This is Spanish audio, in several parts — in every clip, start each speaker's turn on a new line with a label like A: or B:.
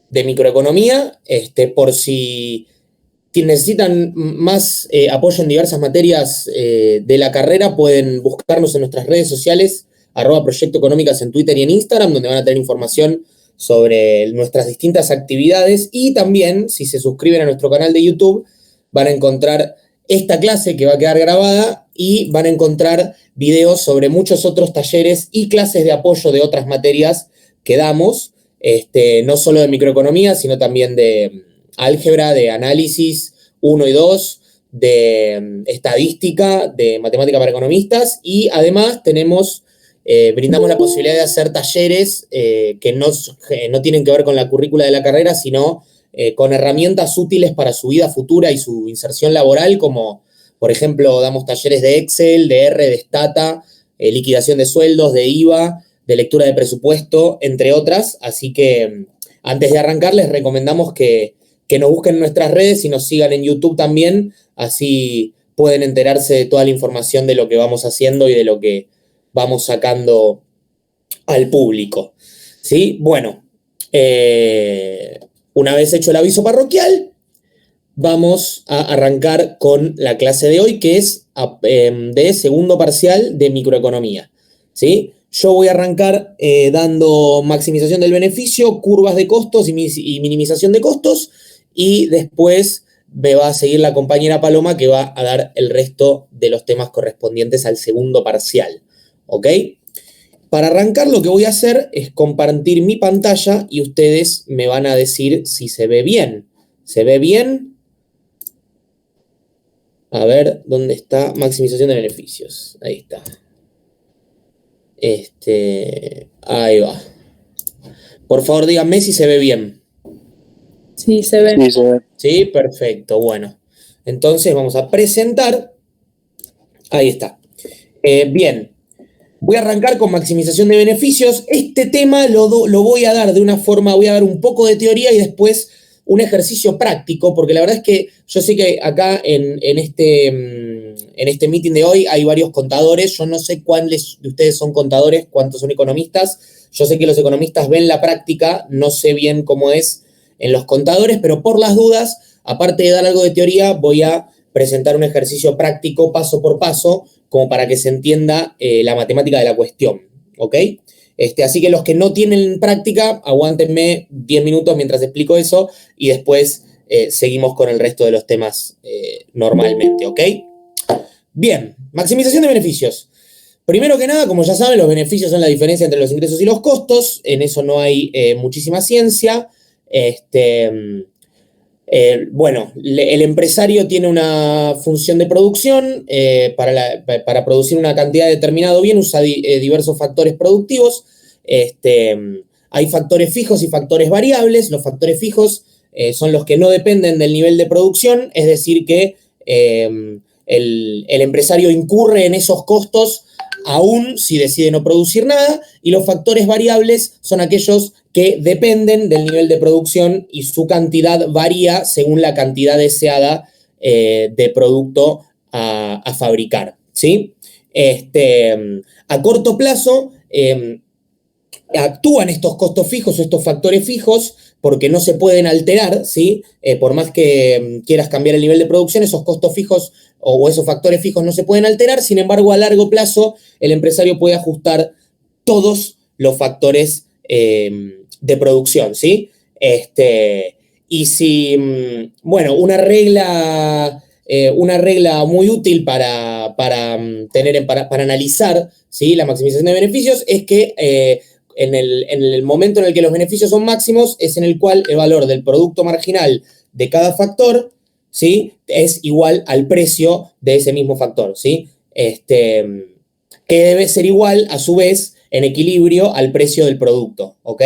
A: de microeconomía, por si necesitan más apoyo en diversas materias de la carrera, pueden buscarnos en nuestras redes sociales, @Proyecto Económicas en Twitter y en Instagram, donde van a tener información sobre nuestras distintas actividades, y también, si se suscriben a nuestro canal de YouTube, van a encontrar esta clase que va a quedar grabada y van a encontrar videos sobre muchos otros talleres y clases de apoyo de otras materias que damos, no solo de microeconomía, sino también de álgebra, de análisis 1 y 2, de estadística, de matemática para economistas, y además brindamos la posibilidad de hacer talleres que no tienen que ver con la currícula de la carrera, sino con herramientas útiles para su vida futura y su inserción laboral, como por ejemplo damos talleres de Excel, de R, de Stata, liquidación de sueldos, de IVA, de lectura de presupuesto, entre otras. Así que antes de arrancar les recomendamos que nos busquen en nuestras redes y nos sigan en YouTube también, así pueden enterarse de toda la información de lo que vamos haciendo y de lo que vamos sacando al público. ¿Sí? Bueno, una vez hecho el aviso parroquial, vamos a arrancar con la clase de hoy, que es de segundo parcial de microeconomía. ¿Sí? Yo voy a arrancar dando maximización del beneficio, curvas de costos y minimización de costos, y después me va a seguir la compañera Paloma, que va a dar el resto de los temas correspondientes al segundo parcial. ¿Ok? Para arrancar, lo que voy a hacer es compartir mi pantalla y ustedes me van a decir si se ve bien. ¿Se ve bien? A ver, ¿dónde está maximización de beneficios? Ahí está. Ahí va. Por favor, díganme si se ve bien.
B: Sí, se ve.
C: Sí, se ve.
A: Sí, perfecto. Bueno, entonces vamos a presentar. Ahí está. Bien. Voy a arrancar con maximización de beneficios. Este tema lo voy a dar de una forma, voy a dar un poco de teoría y después un ejercicio práctico, porque la verdad es que yo sé que acá en este meeting de hoy hay varios contadores. Yo no sé cuáles de ustedes son contadores, cuántos son economistas. Yo sé que los economistas ven la práctica, no sé bien cómo es en los contadores, pero por las dudas, aparte de dar algo de teoría, voy a presentar un ejercicio práctico paso por paso, como para que se entienda la matemática de la cuestión, ¿ok? Así que los que no tienen práctica, aguántenme 10 minutos mientras explico eso y después seguimos con el resto de los temas normalmente, ¿ok? Bien, maximización de beneficios. Primero que nada, como ya saben, los beneficios son la diferencia entre los ingresos y los costos. En eso no hay muchísima ciencia. Bueno, el empresario tiene una función de producción, para producir una cantidad determinada de bien usa diversos factores productivos. Hay factores fijos y factores variables. Los factores fijos son los que no dependen del nivel de producción, es decir que el empresario incurre en esos costos aún si decide no producir nada, y los factores variables son aquellos que dependen del nivel de producción y su cantidad varía según la cantidad deseada de producto a fabricar, ¿sí? A corto plazo actúan estos costos fijos o estos factores fijos porque no se pueden alterar, ¿sí? Por más que quieras cambiar el nivel de producción, esos costos fijos o esos factores fijos no se pueden alterar. Sin embargo, a largo plazo, el empresario puede ajustar todos los factores de producción, ¿sí? Y si, bueno, una regla muy útil para analizar, ¿sí?, la maximización de beneficios es que en el momento en el que los beneficios son máximos es en el cual el valor del producto marginal de cada factor, ¿sí?, es igual al precio de ese mismo factor, ¿sí? Que debe ser igual, a su vez, en equilibrio al precio del producto, ¿ok?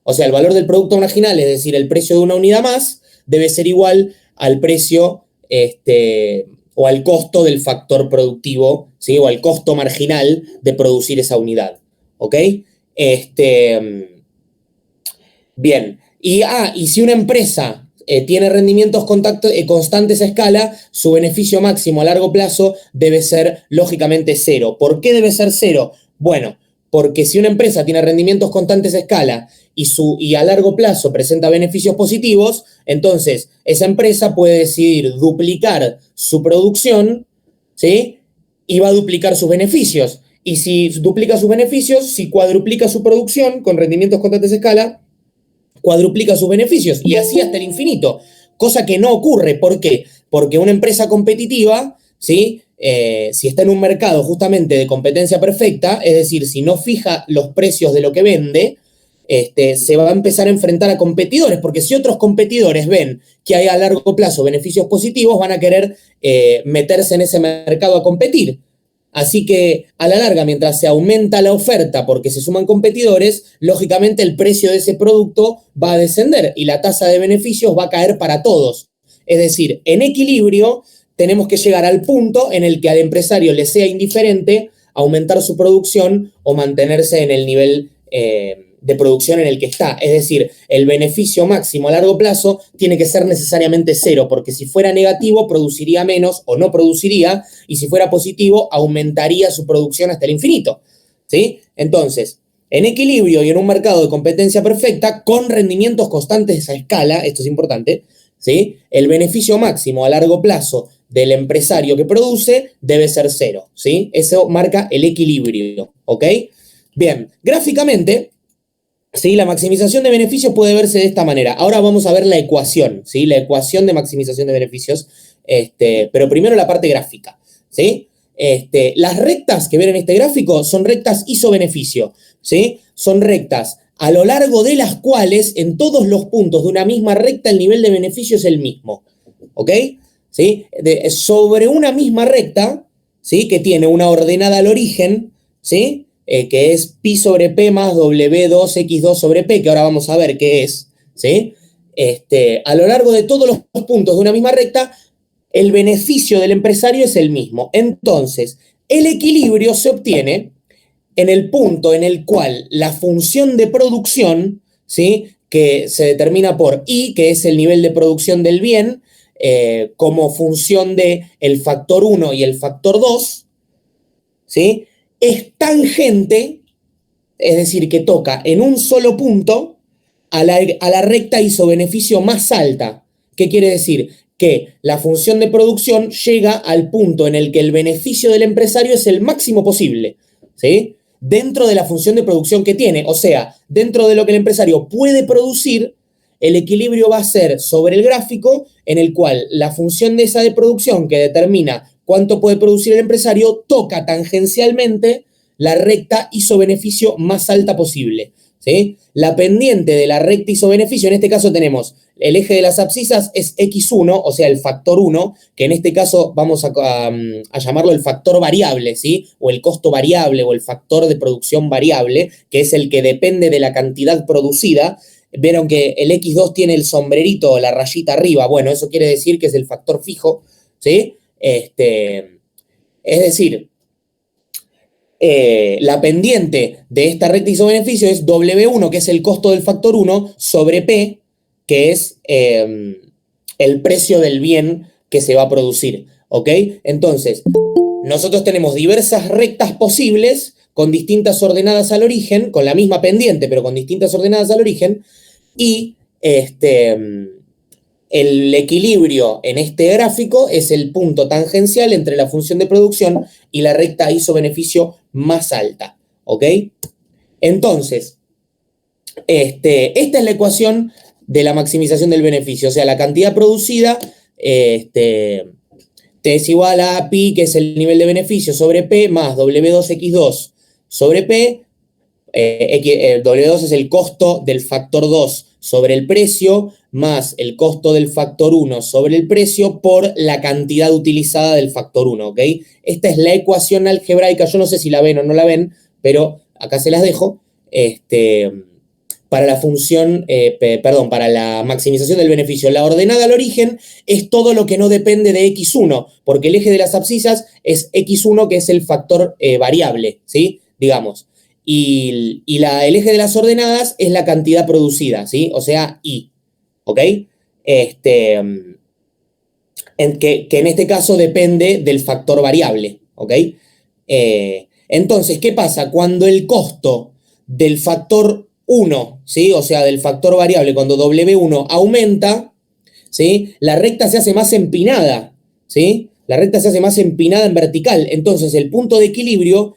A: O sea, el valor del producto marginal, es decir, el precio de una unidad más, debe ser igual al precio o al costo del factor productivo, ¿sí?, o al costo marginal de producir esa unidad, ¿ok? Bien, y si una empresa tiene rendimientos constantes a escala, su beneficio máximo a largo plazo debe ser lógicamente cero. ¿Por qué debe ser cero? Bueno, Porque si una empresa tiene rendimientos constantes a escala y a largo plazo presenta beneficios positivos, entonces esa empresa puede decidir duplicar su producción, ¿sí? Y va a duplicar sus beneficios. Y si duplica sus beneficios, si cuadruplica su producción con rendimientos constantes a escala, cuadruplica sus beneficios y así hasta el infinito, cosa que no ocurre. ¿Por qué? Porque una empresa competitiva, ¿sí? Si está en un mercado justamente de competencia perfecta, es decir, si no fija los precios de lo que vende, se va a empezar a enfrentar a competidores, porque si otros competidores ven que hay a largo plazo beneficios positivos, van a querer meterse en ese mercado a competir. Así que a la larga, mientras se aumenta la oferta porque se suman competidores, lógicamente el precio de ese producto va a descender y la tasa de beneficios va a caer para todos. Es decir, en equilibrio tenemos que llegar al punto en el que al empresario le sea indiferente aumentar su producción o mantenerse en el nivel de producción en el que está. Es decir, el beneficio máximo a largo plazo tiene que ser necesariamente cero, porque si fuera negativo produciría menos o no produciría, y si fuera positivo aumentaría su producción hasta el infinito, ¿sí? Entonces, en equilibrio y en un mercado de competencia perfecta, con rendimientos constantes a escala, esto es importante, ¿sí? El beneficio máximo a largo plazo del empresario que produce debe ser cero, ¿sí? Eso marca el equilibrio, ¿ok? Bien, gráficamente, ¿sí? La maximización de beneficios puede verse de esta manera. Ahora vamos a ver la ecuación, ¿sí? La ecuación de maximización de beneficios, pero primero la parte gráfica, ¿sí? Las rectas que ven en este gráfico son rectas isobeneficio, ¿sí? Son rectas a lo largo de las cuales en todos los puntos de una misma recta el nivel de beneficio es el mismo, ¿ok? ¿Sí? Sobre una misma recta, ¿sí? Que tiene una ordenada al origen, ¿sí? Que es pi sobre p más w2x2 sobre p, que ahora vamos a ver qué es, ¿sí? A lo largo de todos los puntos de una misma recta, el beneficio del empresario es el mismo. Entonces, el equilibrio se obtiene en el punto en el cual la función de producción, ¿sí? Que se determina por I, que es el nivel de producción del bien, como función de el factor 1 y el factor 2, ¿sí? Es tangente, es decir, que toca en un solo punto a la recta isobeneficio más alta. ¿Qué quiere decir? Que la función de producción llega al punto en el que el beneficio del empresario es el máximo posible, ¿sí? Dentro de la función de producción que tiene, o sea, dentro de lo que el empresario puede producir, el equilibrio va a ser sobre el gráfico en el cual la función de esa de producción que determina cuánto puede producir el empresario toca tangencialmente la recta isobeneficio más alta posible, ¿sí? La pendiente de la recta isobeneficio, en este caso tenemos el eje de las abscisas es x1, o sea, el factor 1, que en este caso vamos a llamarlo el factor variable, ¿sí? O el costo variable o el factor de producción variable, que es el que depende de la cantidad producida. Vieron que el x2 tiene el sombrerito o la rayita arriba. Bueno, eso quiere decir que es el factor fijo, ¿sí? Es decir, la pendiente de esta recta isobeneficio es W1, que es el costo del factor 1, sobre P, que es el precio del bien que se va a producir, ¿ok? Entonces, nosotros tenemos diversas rectas posibles con distintas ordenadas al origen, con la misma pendiente, pero con distintas ordenadas al origen, y el equilibrio en este gráfico es el punto tangencial entre la función de producción y la recta isobeneficio más alta, ¿ok? Entonces, esta es la ecuación de la maximización del beneficio, o sea, la cantidad producida T es igual a pi, que es el nivel de beneficio, sobre P, más W2x2 sobre P. W2 es el costo del factor 2 sobre el precio, más el costo del factor 1 sobre el precio por la cantidad utilizada del factor 1, ¿ok? Esta es la ecuación algebraica, yo no sé si la ven o no la ven, pero acá se las dejo, para la función, para la maximización del beneficio. La ordenada al origen es todo lo que no depende de x1, porque el eje de las abscisas es x1, que es el factor variable, ¿sí? Digamos. Y el eje de las ordenadas es la cantidad producida, ¿sí? O sea, I, ¿ok? Que en este caso depende del factor variable, ¿ok? Entonces, ¿qué pasa? Cuando el costo del factor 1, ¿sí? O sea, del factor variable, cuando W1 aumenta, ¿sí? La recta se hace más empinada, ¿sí? La recta se hace más empinada en vertical. Entonces, el punto de equilibrio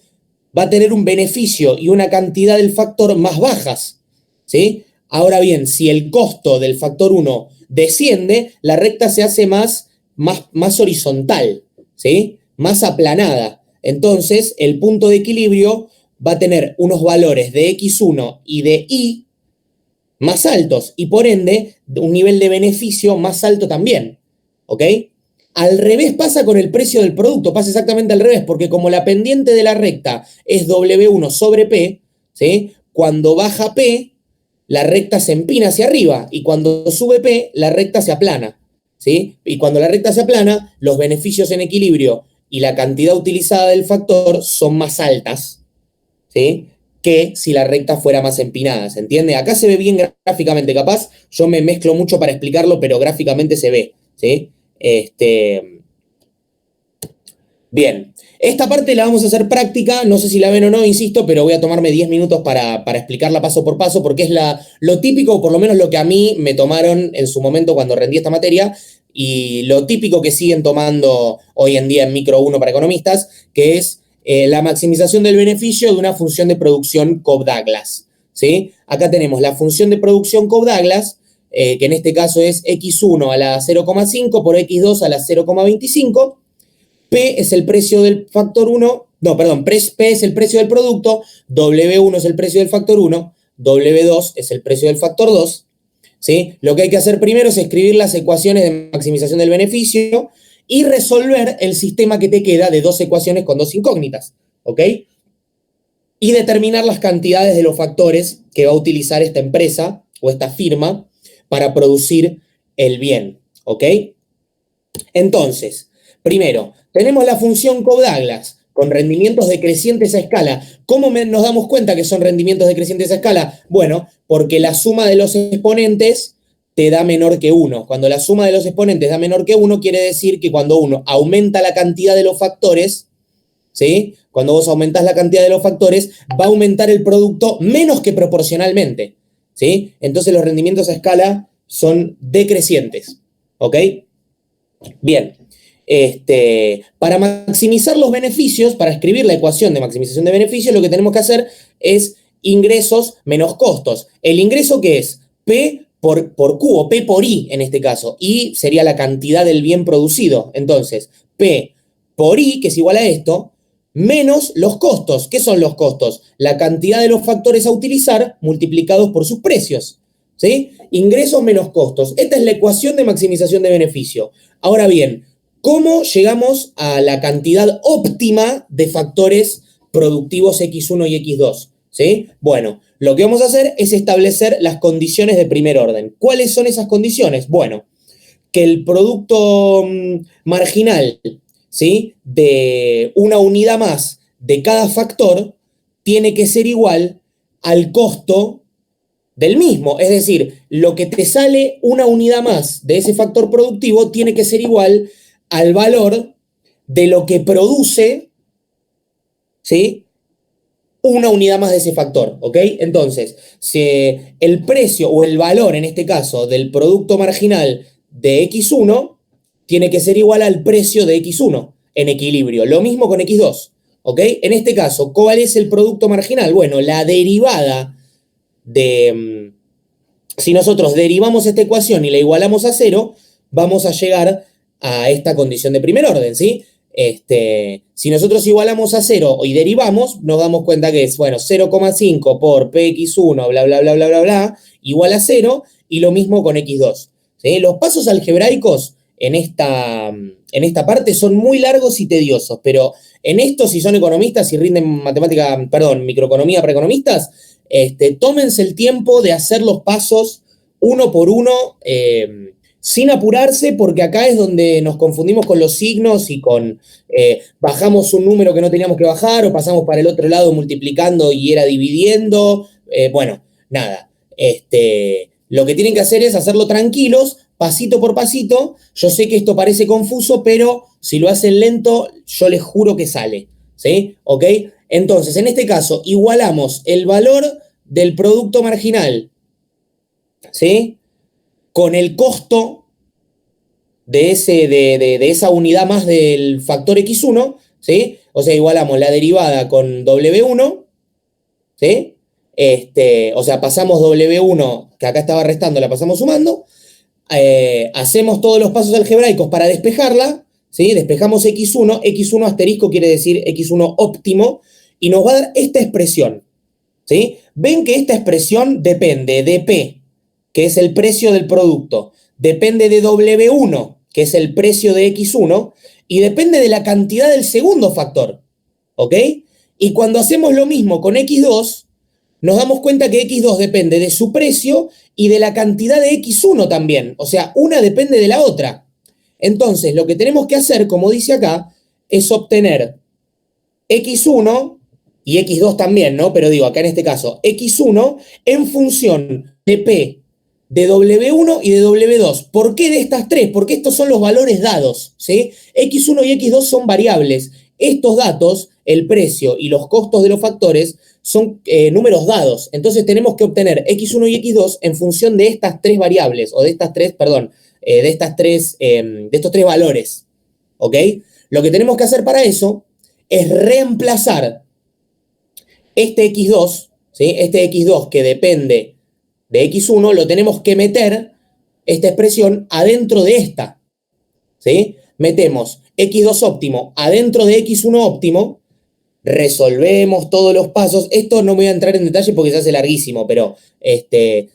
A: va a tener un beneficio y una cantidad del factor más bajas, ¿sí? Ahora bien, si el costo del factor 1 desciende, la recta se hace más horizontal, ¿sí? Más aplanada. Entonces, el punto de equilibrio va a tener unos valores de X1 y de Y más altos y por ende un nivel de beneficio más alto también, ¿ok? Al revés pasa con el precio del producto, pasa exactamente al revés, porque como la pendiente de la recta es W1 sobre P, ¿sí? Cuando baja P, la recta se empina hacia arriba y cuando sube P, la recta se aplana, ¿sí? Y cuando la recta se aplana, los beneficios en equilibrio y la cantidad utilizada del factor son más altas, ¿sí? Que si la recta fuera más empinada, ¿se entiende? Acá se ve bien gráficamente, capaz yo me mezclo mucho para explicarlo, pero gráficamente se ve, ¿sí? Bien, esta parte la vamos a hacer práctica, no sé si la ven o no, insisto, pero voy a tomarme 10 minutos para explicarla paso por paso, porque es lo típico, o por lo menos lo que a mí me tomaron en su momento cuando rendí esta materia, y lo típico que siguen tomando hoy en día en Micro 1 para economistas, que es la maximización del beneficio de una función de producción Cobb-Douglas, ¿sí? Acá tenemos la función de producción Cobb-Douglas, que en este caso es x1 a la 0,5 por x2 a la 0,25. P es el precio del factor 1, no, perdón, P es el precio del producto, W1 es el precio del factor 1, W2 es el precio del factor 2, ¿sí? Lo que hay que hacer primero es escribir las ecuaciones de maximización del beneficio y resolver el sistema que te queda de dos ecuaciones con dos incógnitas, ¿ok? Y determinar las cantidades de los factores que va a utilizar esta empresa o esta firma para producir el bien, ¿ok? Entonces, primero, tenemos la función Cobb-Douglas con rendimientos decrecientes a escala. ¿Cómo nos damos cuenta que son rendimientos decrecientes a escala? Bueno, porque la suma de los exponentes te da menor que 1. Cuando la suma de los exponentes da menor que 1, quiere decir que cuando uno aumenta la cantidad de los factores, ¿sí? Cuando vos aumentás la cantidad de los factores, va a aumentar el producto menos que proporcionalmente, ¿sí? Entonces los rendimientos a escala son decrecientes, ¿ok? Bien, para maximizar los beneficios, para escribir la ecuación de maximización de beneficios, lo que tenemos que hacer es ingresos menos costos. ¿El ingreso qué es? P por Q, o P por I en este caso. I sería la cantidad del bien producido. Entonces, P por I, que es igual a esto, menos los costos. ¿Qué son los costos? La cantidad de los factores a utilizar multiplicados por sus precios, ¿sí? Ingresos menos costos. Esta es la ecuación de maximización de beneficio. Ahora bien, ¿cómo llegamos a la cantidad óptima de factores productivos X1 y X2? ¿Sí? Bueno, lo que vamos a hacer es establecer las condiciones de primer orden. ¿Cuáles son esas condiciones? Bueno, que el producto marginal, ¿sí?, de una unidad más de cada factor tiene que ser igual al costo del mismo. Es decir, lo que te sale una unidad más de ese factor productivo tiene que ser igual al valor de lo que produce, ¿sí?, una unidad más de ese factor, ¿ok? Entonces, si el precio o el valor, en este caso, del producto marginal de X1 tiene que ser igual al precio de X1 en equilibrio. Lo mismo con X2, ¿ok? En este caso, ¿cuál es el producto marginal? Bueno, la derivada de... Si nosotros derivamos esta ecuación y la igualamos a 0, vamos a llegar a esta condición de primer orden, ¿sí? Si nosotros igualamos a 0 y derivamos, nos damos cuenta que es, bueno, 0,5 por px1, bla, bla, bla, bla, bla, bla, igual a 0, y lo mismo con x2, ¿sí? Los pasos algebraicos en esta parte son muy largos y tediosos, pero en esto, si son economistas y rinden matemática, perdón, microeconomía para economistas, tómense el tiempo de hacer los pasos uno por uno, sin apurarse, porque acá es donde nos confundimos con los signos y con bajamos un número que no teníamos que bajar o pasamos para el otro lado multiplicando y era dividiendo. Bueno, nada. Lo que tienen que hacer es hacerlo tranquilos, pasito por pasito. Yo sé que esto parece confuso, pero si lo hacen lento, yo les juro que sale, ¿sí? ¿Ok? Entonces, en este caso, igualamos el valor del producto marginal, ¿sí? Con el costo de esa unidad más del factor X1, ¿sí? O sea, igualamos la derivada con W1, ¿sí? O sea, pasamos W1, que acá estaba restando, la pasamos sumando, hacemos todos los pasos algebraicos para despejarla, ¿sí? Despejamos X1, X1 asterisco quiere decir X1 óptimo, y nos va a dar esta expresión, ¿sí? Ven que esta expresión depende de P, que es el precio del producto, depende de W1, que es el precio de X1, y depende de la cantidad del segundo factor, ¿ok? Y cuando hacemos lo mismo con X2, nos damos cuenta que X2 depende de su precio y de la cantidad de X1 también. O sea, una depende de la otra. Entonces, lo que tenemos que hacer, como dice acá, es obtener X1 y X2 también, ¿no? Pero digo, acá en este caso, X1 en función de P, de W1 y de W2. ¿Por qué de estas tres? Porque estos son los valores dados, ¿sí? X1 y X2 son variables. Estos datos, el precio y los costos de los factores, son números dados. Entonces tenemos que obtener X1 y X2 en función de estas tres variables, o de estas tres, perdón, de estos tres valores, ¿ok? Lo que tenemos que hacer para eso es reemplazar este X2, ¿sí? Este X2 que depende de X1, lo tenemos que meter, esta expresión, adentro de esta, ¿sí? Metemos X2 óptimo adentro de X1 óptimo, resolvemos todos los pasos. Esto no me voy a entrar en detalle porque se hace larguísimo, pero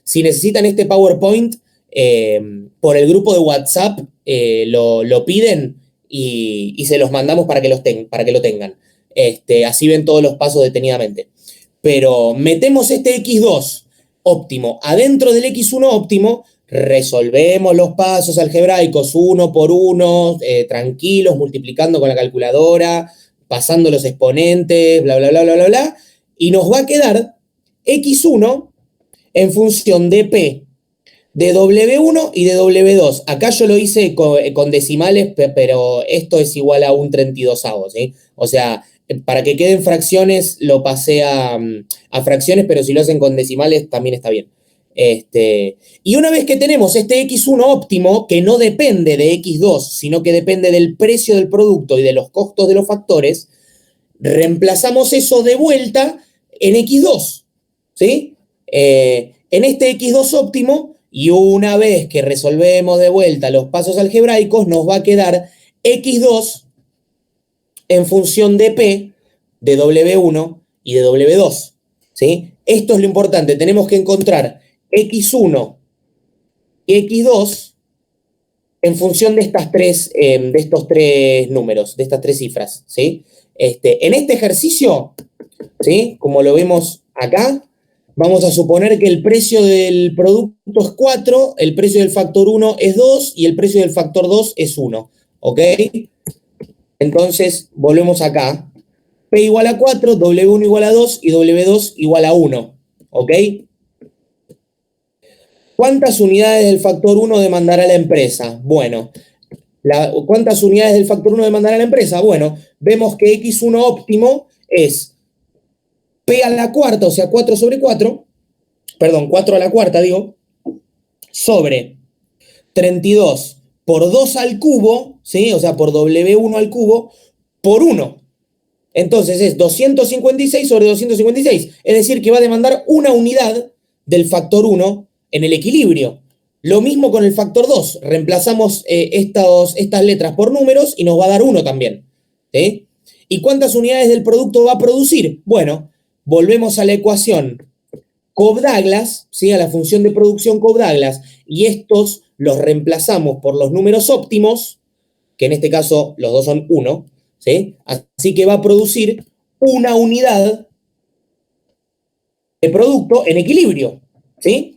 A: si necesitan este PowerPoint, por el grupo de WhatsApp lo piden y se los mandamos para que lo tengan. Así ven todos los pasos detenidamente. Pero metemos este X2 óptimo adentro del X1 óptimo, resolvemos los pasos algebraicos uno por uno, tranquilos, multiplicando con la calculadora, pasando los exponentes, bla, bla, bla, bla, bla, bla, y nos va a quedar X1 en función de P, de W1 y de W2. Acá yo lo hice con decimales, pero esto es igual a un 32avo, ¿sí? O sea, para que queden fracciones lo pasé a fracciones, pero si lo hacen con decimales también está bien. Y una vez que tenemos este X1 óptimo, que no depende de X2, sino que depende del precio del producto y de los costos de los factores, reemplazamos eso de vuelta en X2, ¿sí? En este X2 óptimo, y una vez que resolvemos de vuelta los pasos algebraicos, nos va a quedar X2 en función de P, de W1 y de W2, ¿sí? Esto es lo importante, tenemos que encontrar X1 y X2 en función de estos tres números, de estas tres cifras, ¿sí? En este ejercicio, ¿sí? Como lo vemos acá, vamos a suponer que el precio del producto es 4, el precio del factor 1 es 2 y el precio del factor 2 es 1, ¿ok? Entonces, volvemos acá. P igual a 4, W1 igual a 2 y W2 igual a 1, ¿ok? ¿Cuántas unidades del factor 1 demandará la empresa? Bueno, ¿cuántas unidades del factor 1 demandará la empresa? Bueno, vemos que X1 óptimo es P a la cuarta, o sea, 4 sobre 4, perdón, 4 a la cuarta, digo, sobre 32 por 2 al cubo, ¿sí? O sea, por W1 al cubo, por 1. Entonces es 256 sobre 256. Es decir, que va a demandar una unidad del factor 1 en el equilibrio. Lo mismo con el factor 2. Reemplazamos estas letras por números y nos va a dar 1 también, ¿sí? ¿Y cuántas unidades del producto va a producir? Bueno, volvemos a la ecuación Cobb-Douglas, ¿sí? A la función de producción Cobb-Douglas, y estos los reemplazamos por los números óptimos, que en este caso los dos son 1, ¿sí? Así que va a producir una unidad de producto en equilibrio, ¿sí?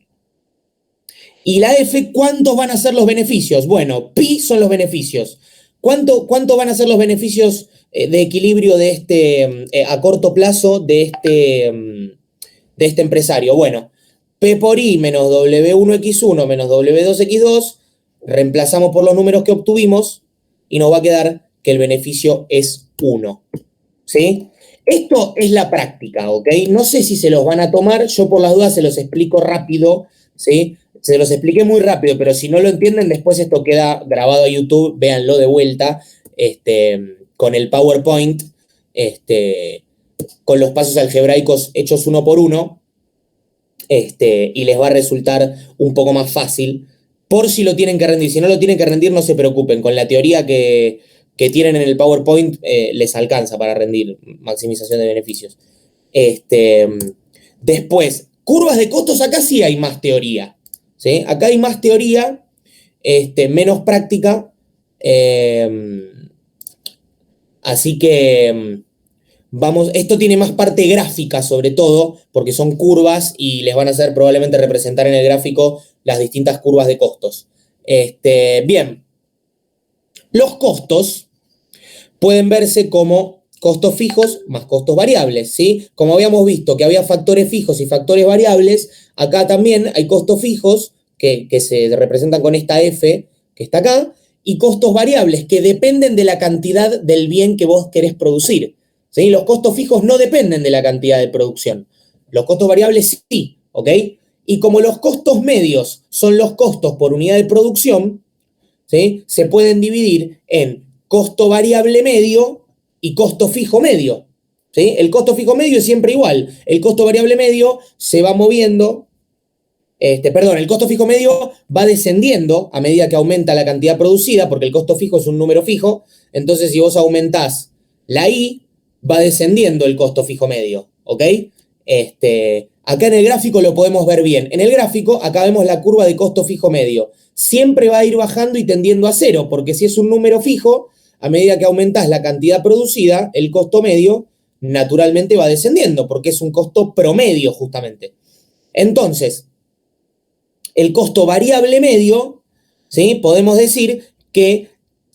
A: Y la F, ¿cuántos van a ser los beneficios? Bueno, pi son los beneficios. ¿Cuánto van a ser los beneficios de equilibrio de a corto plazo de este empresario? Bueno, P por I menos W1X1 menos W2X2, reemplazamos por los números que obtuvimos y nos va a quedar que el beneficio es 1, ¿sí? Esto es la práctica, ¿ok? No sé si se los van a tomar, yo por las dudas se los explico rápido, ¿sí? Se los expliqué muy rápido, pero si no lo entienden, después esto queda grabado a YouTube, véanlo de vuelta, con el PowerPoint, con los pasos algebraicos hechos uno por uno, y les va a resultar un poco más fácil, por si lo tienen que rendir. Si no lo tienen que rendir, no se preocupen, con la teoría que tienen en el PowerPoint les alcanza para rendir, maximización de beneficios. Después, curvas de costos, acá sí hay más teoría, ¿sí? Acá hay más teoría, menos práctica, así que vamos, esto tiene más parte gráfica sobre todo, porque son curvas y les van a hacer probablemente representar en el gráfico las distintas curvas de costos. Bien, los costos pueden verse como costos fijos más costos variables, ¿sí? Como habíamos visto que había factores fijos y factores variables, acá también hay costos fijos que se representan con esta F que está acá, y costos variables que dependen de la cantidad del bien que vos querés producir, ¿sí? Los costos fijos no dependen de la cantidad de producción, los costos variables sí, ¿ok? Y como los costos medios son los costos por unidad de producción, ¿sí? Se pueden dividir en costo variable medio y costo fijo medio, ¿sí? El costo fijo medio es siempre igual, el costo variable medio se va moviendo, el costo fijo medio va descendiendo a medida que aumenta la cantidad producida, porque el costo fijo es un número fijo, entonces si vos aumentás la I, va descendiendo el costo fijo medio, ¿ok? Acá en el gráfico lo podemos ver bien. En el gráfico, acá vemos la curva de costo fijo medio. Siempre va a ir bajando y tendiendo a cero, porque si es un número fijo, a medida que aumentás la cantidad producida, el costo medio naturalmente va descendiendo, porque es un costo promedio justamente. Entonces, el costo variable medio, ¿sí? Podemos decir que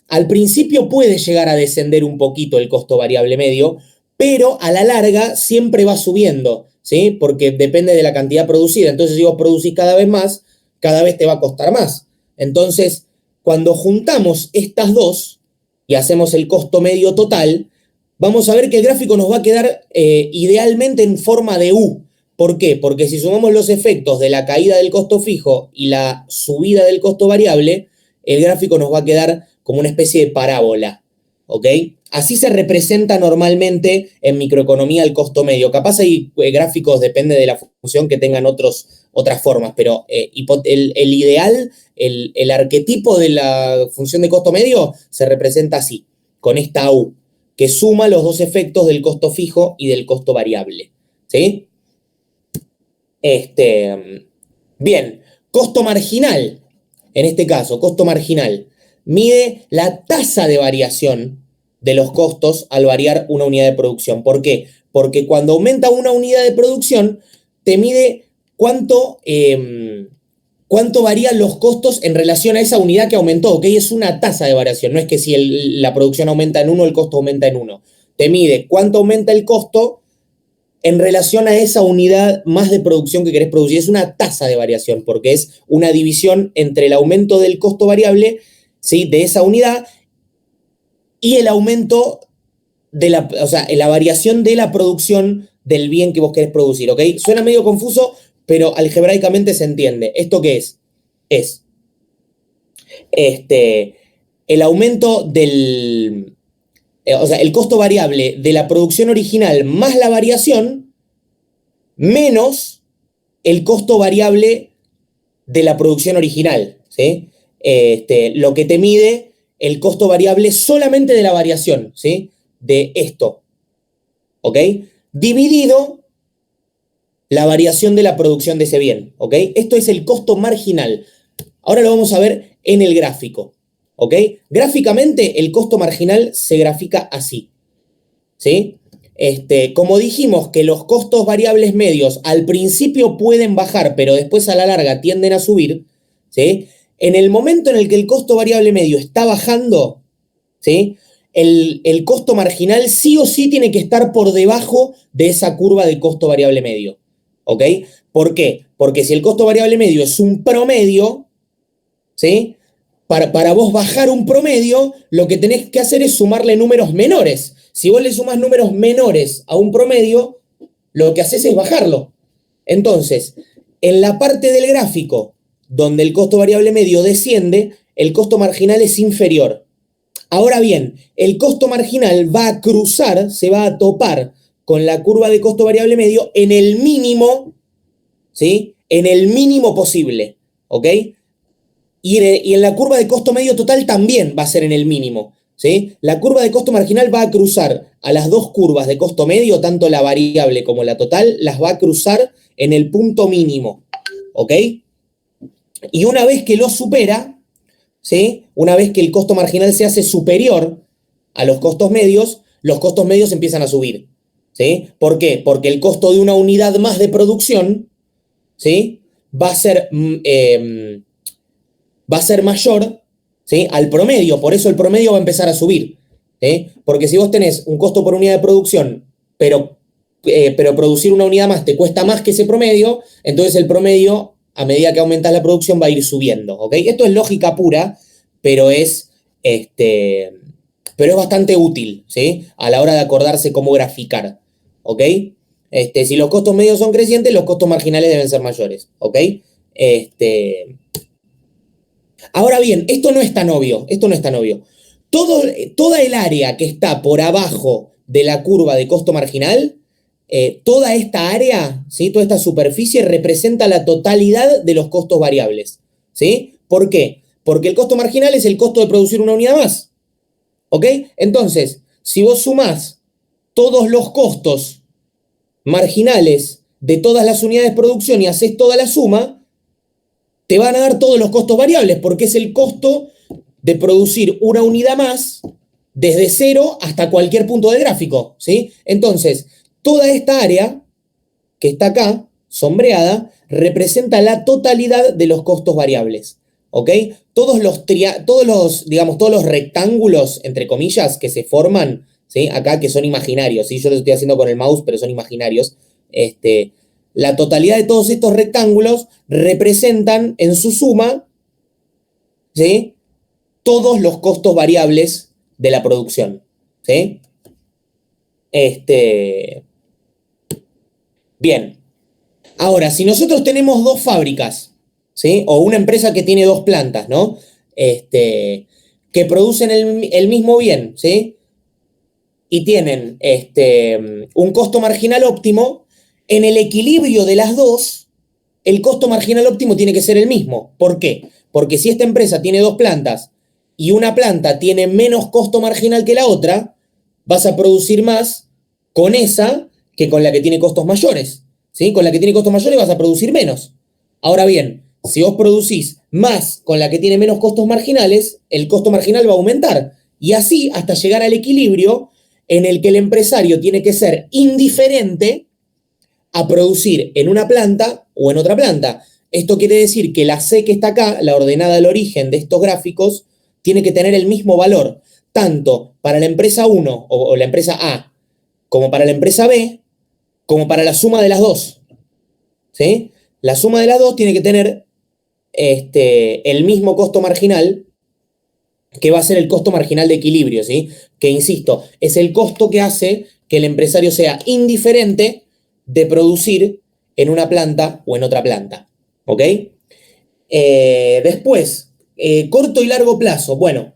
A: al principio puede llegar a descender un poquito el costo variable medio, pero a la larga siempre va subiendo, ¿sí? Porque depende de la cantidad producida. Entonces, si vos producís cada vez más, cada vez te va a costar más. Entonces, cuando juntamos estas dos y hacemos el costo medio total, vamos a ver que el gráfico nos va a quedar idealmente en forma de U. ¿Por qué? Porque si sumamos los efectos de la caída del costo fijo y la subida del costo variable, el gráfico nos va a quedar como una especie de parábola, ¿ok? Así se representa normalmente en microeconomía el costo medio. Capaz hay gráficos, depende de la función, que tengan otras formas, pero el ideal, el arquetipo de la función de costo medio se representa así, con esta U, que suma los dos efectos del costo fijo y del costo variable, ¿sí? Bien, costo marginal, en este caso, costo marginal, mide la tasa de variación de los costos al variar una unidad de producción. ¿Por qué? Porque cuando aumenta una unidad de producción, te mide cuánto varían los costos en relación a esa unidad que aumentó, ¿ok? Es una tasa de variación, no es que si la producción aumenta en 1, el costo aumenta en 1. Te mide cuánto aumenta el costo en relación a esa unidad más de producción que querés producir. Es una tasa de variación, porque es una división entre el aumento del costo variable, ¿sí?, de esa unidad y el aumento de la variación de la producción del bien que vos querés producir, ¿ok? Suena medio confuso, pero algebraicamente se entiende. ¿Esto qué es? Es el aumento del... el costo variable de la producción original más la variación, menos el costo variable de la producción original, ¿sí? Lo que te mide el costo variable solamente de la variación, ¿sí?, de esto, ¿ok? Dividido la variación de la producción de ese bien, ¿ok? Esto es el costo marginal. Ahora lo vamos a ver en el gráfico, ¿ok? Gráficamente el costo marginal se grafica así, ¿sí? Como dijimos que los costos variables medios al principio pueden bajar, pero después a la larga tienden a subir, ¿sí? En el momento en el que el costo variable medio está bajando, ¿sí?, el costo marginal sí o sí tiene que estar por debajo de esa curva de costo variable medio, ¿ok? ¿Por qué? Porque si el costo variable medio es un promedio, ¿sí?, para vos bajar un promedio, lo que tenés que hacer es sumarle números menores. Si vos le sumás números menores a un promedio, lo que haces es bajarlo. Entonces, en la parte del gráfico, donde el costo variable medio desciende, el costo marginal es inferior. Ahora bien, el costo marginal va a cruzar, se va a topar con la curva de costo variable medio en el mínimo, ¿sí? En el mínimo posible, ¿ok? Y en la curva de costo medio total también va a ser en el mínimo, ¿sí? La curva de costo marginal va a cruzar a las dos curvas de costo medio, tanto la variable como la total, las va a cruzar en el punto mínimo, ¿ok? Y una vez que lo supera, ¿sí? Una vez que el costo marginal se hace superior a los costos medios empiezan a subir, ¿sí? ¿Por qué? Porque el costo de una unidad más de producción, ¿sí? Va a ser mayor, ¿sí? Al promedio, por eso el promedio va a empezar a subir, ¿sí? Porque si vos tenés un costo por unidad de producción, pero producir una unidad más te cuesta más que ese promedio, entonces el promedio, a medida que aumentas la producción, va a ir subiendo, ¿ok? Esto es lógica pura, pero es bastante útil, ¿sí? A la hora de acordarse cómo graficar, ¿ok? Si los costos medios son crecientes, los costos marginales deben ser mayores, ¿ok? Ahora bien, esto no es tan obvio. Toda el área que está por abajo de la curva de costo marginal, toda esta área, ¿sí? Toda esta superficie representa la totalidad de los costos variables, ¿sí? ¿Por qué? Porque el costo marginal es el costo de producir una unidad más, ¿ok? Entonces, si vos sumás todos los costos marginales de todas las unidades de producción y haces toda la suma, te van a dar todos los costos variables, porque es el costo de producir una unidad más desde cero hasta cualquier punto del gráfico, ¿sí? Entonces, toda esta área que está acá, sombreada, representa la totalidad de los costos variables, ¿ok? Todos los rectángulos, entre comillas, que se forman, ¿sí? Acá, que son imaginarios, ¿sí? Yo lo estoy haciendo con el mouse, pero son imaginarios. La totalidad de todos estos rectángulos representan en su suma, ¿sí? Todos los costos variables de la producción, ¿sí? Bien. Ahora, si nosotros tenemos dos fábricas, ¿sí? O una empresa que tiene dos plantas, ¿no? Que producen el mismo bien, ¿sí? Y tienen un costo marginal óptimo, en el equilibrio de las dos, el costo marginal óptimo tiene que ser el mismo. ¿Por qué? Porque si esta empresa tiene dos plantas y una planta tiene menos costo marginal que la otra, vas a producir más con esa que con la que tiene costos mayores, ¿sí? Con la que tiene costos mayores vas a producir menos. Ahora bien, si vos producís más con la que tiene menos costos marginales, el costo marginal va a aumentar. Y así hasta llegar al equilibrio en el que el empresario tiene que ser indiferente a producir en una planta o en otra planta. Esto quiere decir que la C que está acá, la ordenada al origen de estos gráficos, tiene que tener el mismo valor, tanto para la empresa 1 o la empresa A, como para la empresa B, como para la suma de las dos, ¿sí? La suma de las dos tiene que tener el mismo costo marginal, que va a ser el costo marginal de equilibrio, ¿sí? Que, insisto, es el costo que hace que el empresario sea indiferente de producir en una planta o en otra planta, ¿ok? Después, corto y largo plazo. Bueno,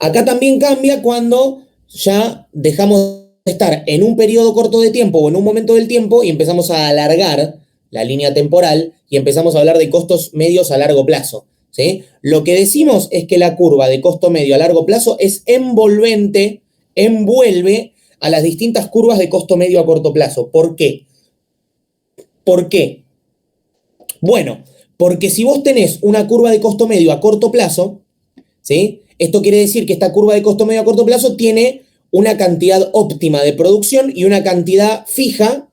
A: acá también cambia cuando ya dejamos de estar en un periodo corto de tiempo o en un momento del tiempo y empezamos a alargar la línea temporal y empezamos a hablar de costos medios a largo plazo, ¿sí? Lo que decimos es que la curva de costo medio a largo plazo es envolvente, envuelve a las distintas curvas de costo medio a corto plazo. ¿Por qué? ¿Por qué? Bueno, porque si vos tenés una curva de costo medio a corto plazo, ¿sí? Esto quiere decir que esta curva de costo medio a corto plazo tiene una cantidad óptima de producción y una cantidad fija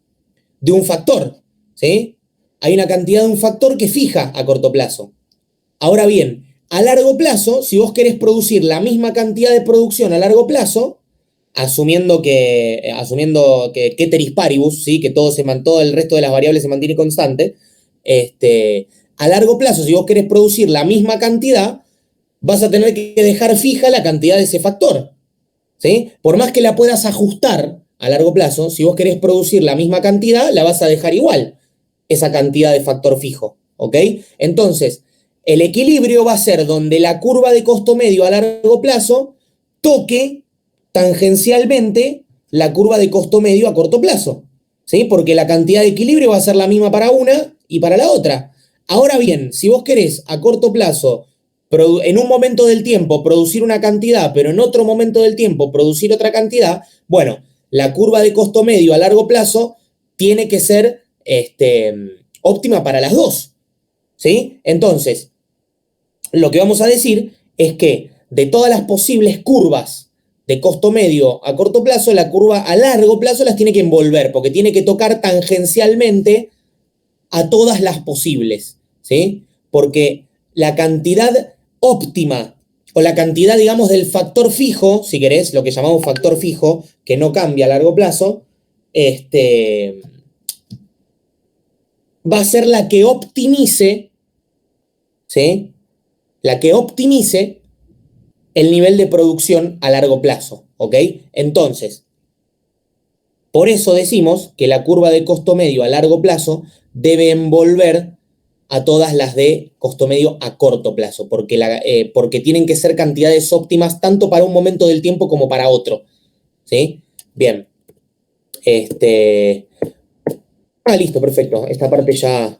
A: de un factor, ¿sí? Hay una cantidad de un factor que fija a corto plazo. Ahora bien, a largo plazo, si vos querés producir la misma cantidad de producción a largo plazo, asumiendo que ceteris paribus, ¿sí? Que todo el resto de las variables se mantiene constante, a largo plazo, si vos querés producir la misma cantidad, vas a tener que dejar fija la cantidad de ese factor, ¿sí? Por más que la puedas ajustar a largo plazo, si vos querés producir la misma cantidad, la vas a dejar igual, esa cantidad de factor fijo, ¿ok? Entonces, el equilibrio va a ser donde la curva de costo medio a largo plazo toque tangencialmente la curva de costo medio a corto plazo, ¿sí? Porque la cantidad de equilibrio va a ser la misma para una y para la otra. Ahora bien, si vos querés a corto plazo, en un momento del tiempo producir una cantidad, pero en otro momento del tiempo producir otra cantidad, bueno, la curva de costo medio a largo plazo tiene que ser óptima para las dos, ¿sí? Entonces, lo que vamos a decir es que de todas las posibles curvas de costo medio a corto plazo, la curva a largo plazo las tiene que envolver, porque tiene que tocar tangencialmente a todas las posibles, ¿sí? Porque la cantidad óptima o la cantidad, digamos, del factor fijo, si querés, lo que llamamos factor fijo, que no cambia a largo plazo, va a ser la que optimice, ¿sí? La que optimice el nivel de producción a largo plazo, ¿ok? Entonces, por eso decimos que la curva de costo medio a largo plazo debe envolver a todas las de costo medio a corto plazo, porque tienen que ser cantidades óptimas tanto para un momento del tiempo como para otro, ¿sí? Bien. Listo, perfecto. Esta parte ya...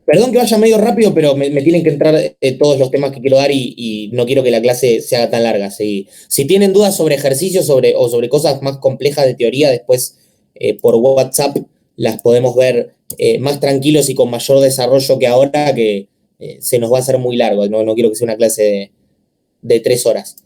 A: Perdón que vaya medio rápido, pero me tienen que entrar todos los temas que quiero dar y no quiero que la clase se haga tan larga. Si tienen dudas sobre ejercicios o sobre cosas más complejas de teoría, después por WhatsApp las podemos ver más tranquilos y con mayor desarrollo que ahora, que se nos va a hacer muy largo. No quiero que sea una clase de 3 horas.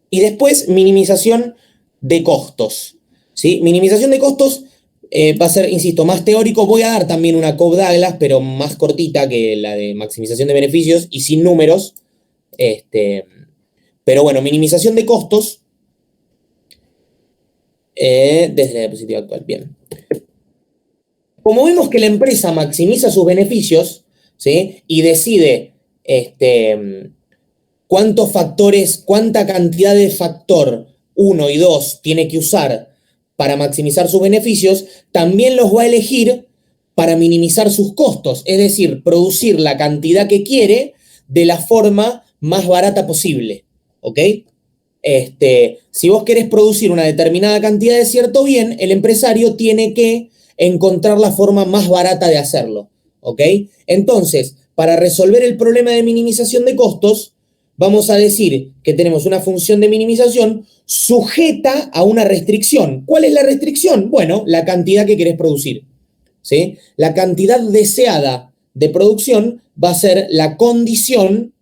A: Y después, minimización de costos, ¿sí? Minimización de costos va a ser, insisto, más teórico. Voy a dar también una Cobb-Douglas, pero más cortita que la de maximización de beneficios y sin números. Pero bueno, minimización de costos desde la diapositiva actual. Bien. Como vemos que la empresa maximiza sus beneficios, ¿sí? Y decide cuántos factores, cuánta cantidad de factor 1 y 2 tiene que usar para maximizar sus beneficios, también los va a elegir para minimizar sus costos, es decir, producir la cantidad que quiere de la forma más barata posible, ¿ok? Si vos querés producir una determinada cantidad de cierto bien, el empresario tiene que encontrar la forma más barata de hacerlo, ¿ok? Entonces, para resolver el problema de minimización de costos, vamos a decir que tenemos una función de minimización sujeta a una restricción. ¿Cuál es la restricción? Bueno, la cantidad que querés producir, ¿sí? La cantidad deseada de producción va a ser la condición,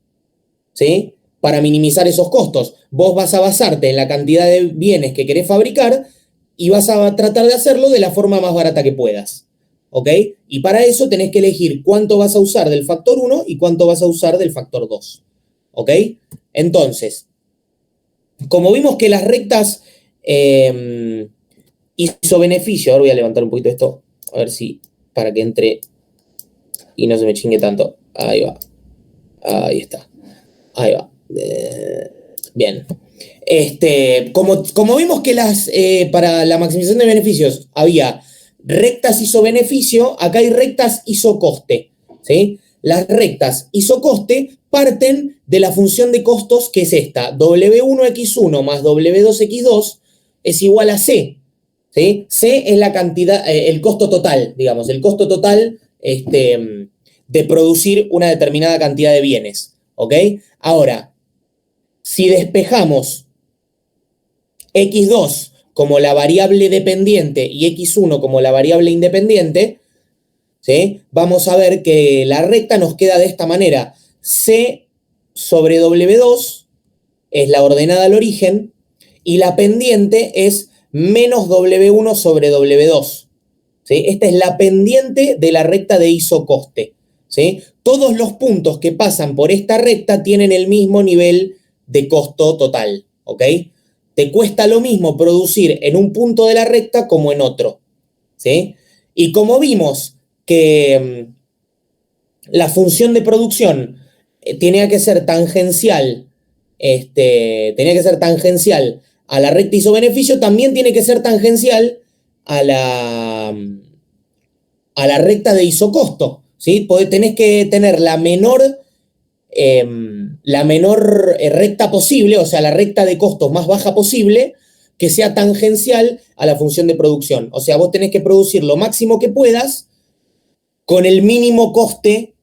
A: ¿sí?, para minimizar esos costos. Vos vas a basarte en la cantidad de bienes que querés fabricar y vas a tratar de hacerlo de la forma más barata que puedas, ¿ok? Y para eso tenés que elegir cuánto vas a usar del factor 1 y cuánto vas a usar del factor 2, ¿ok? Entonces, como vimos que las rectas isobeneficio, ahora voy a levantar un poquito esto, a ver si, para que entre y no se me chingue tanto. Ahí va. Ahí está. Ahí va. Bien. Como vimos que para la maximización de beneficios había rectas isobeneficio, acá hay rectas isocoste, ¿sí? Las rectas isocoste parten de la función de costos que es esta, W1x1 más W2x2 es igual a C, ¿sí? C es la cantidad, el costo total, digamos, el costo total de producir una determinada cantidad de bienes, ¿ok? Ahora, si despejamos x2 como la variable dependiente y x1 como la variable independiente, ¿sí?, vamos a ver que la recta nos queda de esta manera. C sobre W2 es la ordenada al origen y la pendiente es menos W1 sobre W2. ¿Sí? Esta es la pendiente de la recta de isocoste, ¿sí? Todos los puntos que pasan por esta recta tienen el mismo nivel de costo total, ¿ok? Te cuesta lo mismo producir en un punto de la recta como en otro, ¿sí? Y como vimos que la función de producción tiene que ser tangencial tenía que ser tangencial a la recta isobeneficio, también tiene que ser tangencial a la recta de isocosto, ¿sí? Tenés que tener la menor recta posible, o sea, la recta de costos más baja posible, que sea tangencial a la función de producción. O sea, vos tenés que producir lo máximo que puedas con el mínimo coste,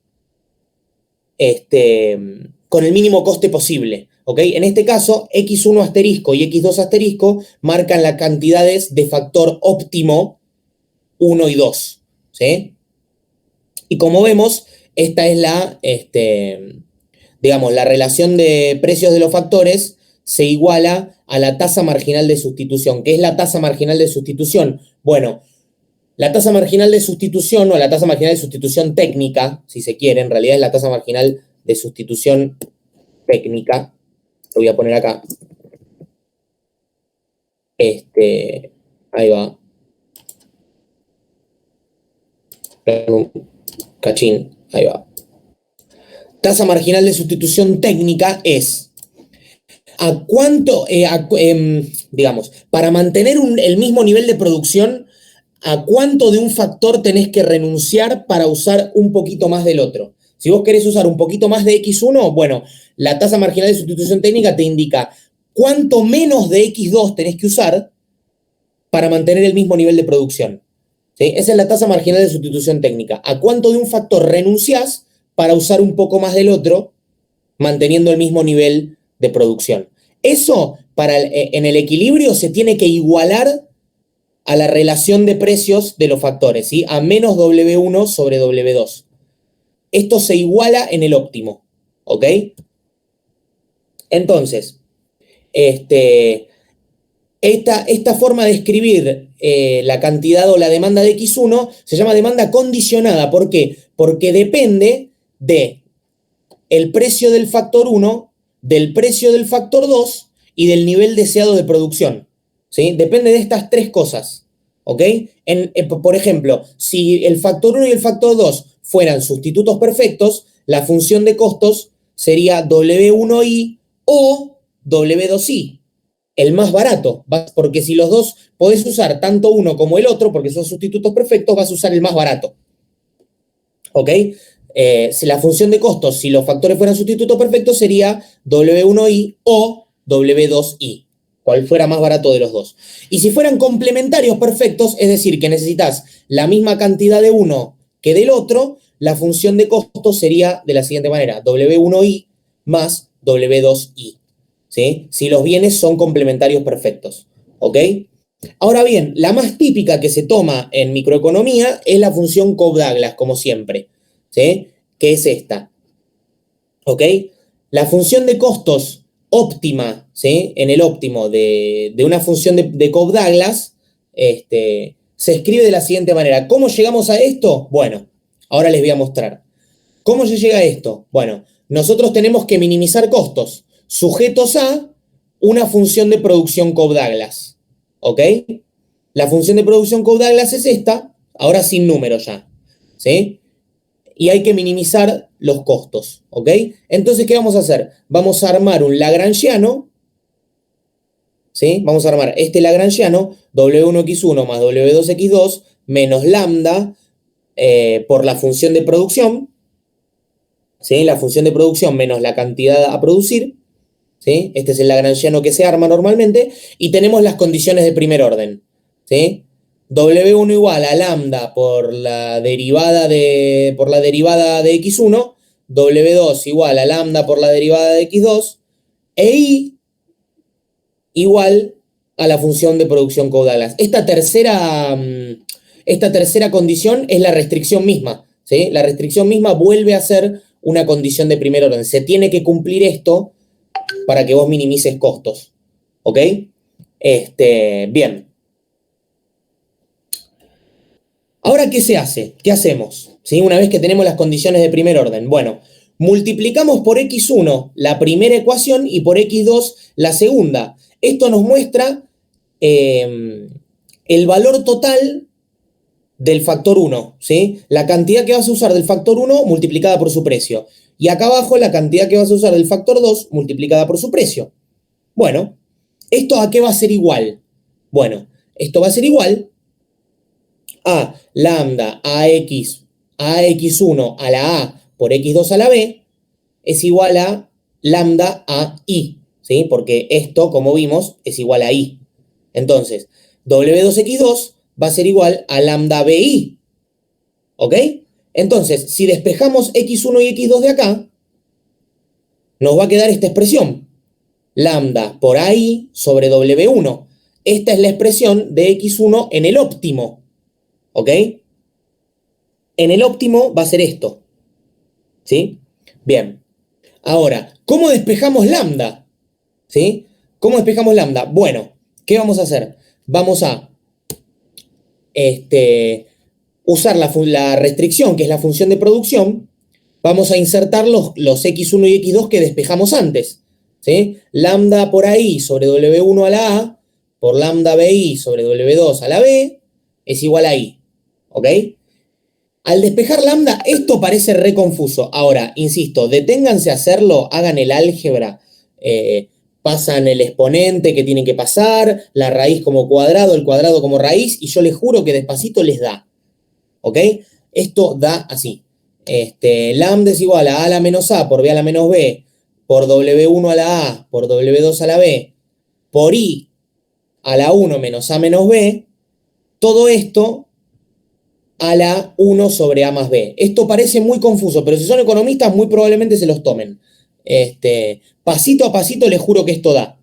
A: posible, ¿ok? En este caso, x1 asterisco y x2 asterisco marcan las cantidades de factor óptimo 1 y 2, ¿sí? Y como vemos, esta es la relación de precios de los factores se iguala a la tasa marginal de sustitución. ¿Qué es la tasa marginal de sustitución? Bueno, la tasa marginal de sustitución o la tasa marginal de sustitución técnica, si se quiere, en realidad es la tasa marginal de sustitución técnica. Lo voy a poner acá. Ahí va. Cachín, ahí va. Tasa marginal de sustitución técnica es a cuánto, para mantener el mismo nivel de producción, a cuánto de un factor tenés que renunciar para usar un poquito más del otro. Si vos querés usar un poquito más de X1, bueno, la tasa marginal de sustitución técnica te indica cuánto menos de X2 tenés que usar para mantener el mismo nivel de producción. ¿Sí? Esa es la tasa marginal de sustitución técnica. ¿A cuánto de un factor renunciás para usar un poco más del otro, manteniendo el mismo nivel de producción? Eso, en el equilibrio, se tiene que igualar a la relación de precios de los factores, ¿sí? A menos W1 sobre W2. Esto se iguala en el óptimo, ¿ok? Entonces, esta forma de escribir la cantidad o la demanda de X1 se llama demanda condicionada. ¿Por qué? Porque depende de el precio del factor 1, del precio del factor 2 y del nivel deseado de producción, ¿sí? Depende de estas tres cosas, ¿ok? Por ejemplo, si el factor 1 y el factor 2 fueran sustitutos perfectos, la función de costos sería W1i o W2i, el más barato, porque si los dos podés usar tanto uno como el otro, porque son sustitutos perfectos, vas a usar el más barato, ¿ok? Si la función de costos, si los factores fueran sustitutos perfectos, sería W1i o W2i, cual fuera más barato de los dos. Y si fueran complementarios perfectos, es decir, que necesitas la misma cantidad de uno que del otro, la función de costos sería de la siguiente manera: W1i más W2i, ¿sí? Si los bienes son complementarios perfectos, ¿ok? Ahora bien, la más típica que se toma en microeconomía es la función Cobb-Douglas, como siempre, ¿sí? Que es esta, ¿ok? La función de costos óptima, ¿sí? En el óptimo de una función de Cobb-Douglas, se escribe de la siguiente manera. ¿Cómo llegamos a esto? Bueno, ahora les voy a mostrar. ¿Cómo se llega a esto? Bueno, nosotros tenemos que minimizar costos sujetos a una función de producción Cobb-Douglas, ¿ok? La función de producción Cobb-Douglas es esta, ahora sin número ya, ¿sí? Y hay que minimizar los costos, ¿ok? Entonces, ¿qué vamos a hacer? Vamos a armar un lagrangiano, ¿sí? Vamos a armar este lagrangiano, W1x1 más W2x2 menos lambda por la función de producción, ¿sí? La función de producción menos la cantidad a producir, ¿sí? Este es el lagrangiano que se arma normalmente, y tenemos las condiciones de primer orden, ¿sí? W1 igual a lambda por la derivada de x1, W2 igual a lambda por la derivada de x2, e I igual a la función de producción Cobb-Douglas. Esta tercera condición es la restricción misma, ¿sí? La restricción misma vuelve a ser una condición de primer orden. Se tiene que cumplir esto para que vos minimices costos, ¿ok? Bien. Ahora, ¿qué se hace? ¿Qué hacemos? ¿Sí? Una vez que tenemos las condiciones de primer orden. Bueno, multiplicamos por x1 la primera ecuación y por x2 la segunda. Esto nos muestra el valor total del factor 1, ¿sí? La cantidad que vas a usar del factor 1 multiplicada por su precio. Y acá abajo la cantidad que vas a usar del factor 2 multiplicada por su precio. Bueno, ¿esto a qué va a ser igual? Bueno, esto va a ser igual a lambda ax1 a la a por x2 a la b es igual a lambda a i, ¿sí? Porque esto, como vimos, es igual a i. Entonces, w2x2 va a ser igual a lambda bi, ¿ok? Entonces, si despejamos x1 y x2 de acá, nos va a quedar esta expresión, lambda por ai sobre w1. Esta es la expresión de x1 en el óptimo, ¿ok? En el óptimo va a ser esto, ¿sí? Bien. Ahora, ¿cómo despejamos lambda? ¿Sí? ¿Cómo despejamos lambda? Bueno, ¿qué vamos a hacer? Vamos a usar la restricción, que es la función de producción. Vamos a insertar los x1 y x2 que despejamos antes, ¿sí? Lambda por ahí sobre w1 a la a por lambda bi sobre w2 a la b es igual a i, ¿ok? Al despejar lambda, esto parece re confuso. Ahora, insisto, deténganse a hacerlo, hagan el álgebra, pasan el exponente que tienen que pasar, la raíz como cuadrado, el cuadrado como raíz, y yo les juro que despacito les da, ¿ok? Esto da así. Lambda es igual a la menos a por b a la menos b, por w1 a la a, por w2 a la b, por i a la 1 menos a menos b, todo esto a la 1 sobre a más b. Esto parece muy confuso, pero si son economistas muy probablemente se los tomen. Pasito a pasito les juro que esto da.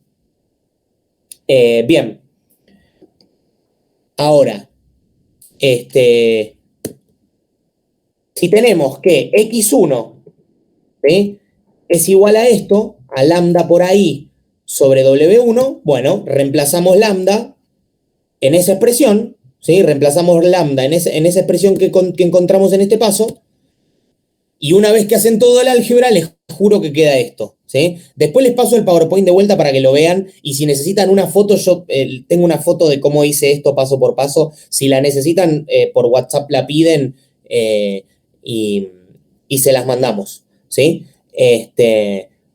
A: Bien. Ahora, si tenemos que x1, ¿sí?, es igual a esto, a lambda por ahí sobre w1, bueno, reemplazamos lambda en esa expresión, ¿sí? Reemplazamos lambda en esa expresión que encontramos en este paso, y una vez que hacen todo el álgebra, les juro que queda esto, ¿sí? Después les paso el PowerPoint de vuelta para que lo vean, y si necesitan una foto, yo tengo una foto de cómo hice esto paso por paso. Si la necesitan, por WhatsApp la piden, y se las mandamos, ¿sí?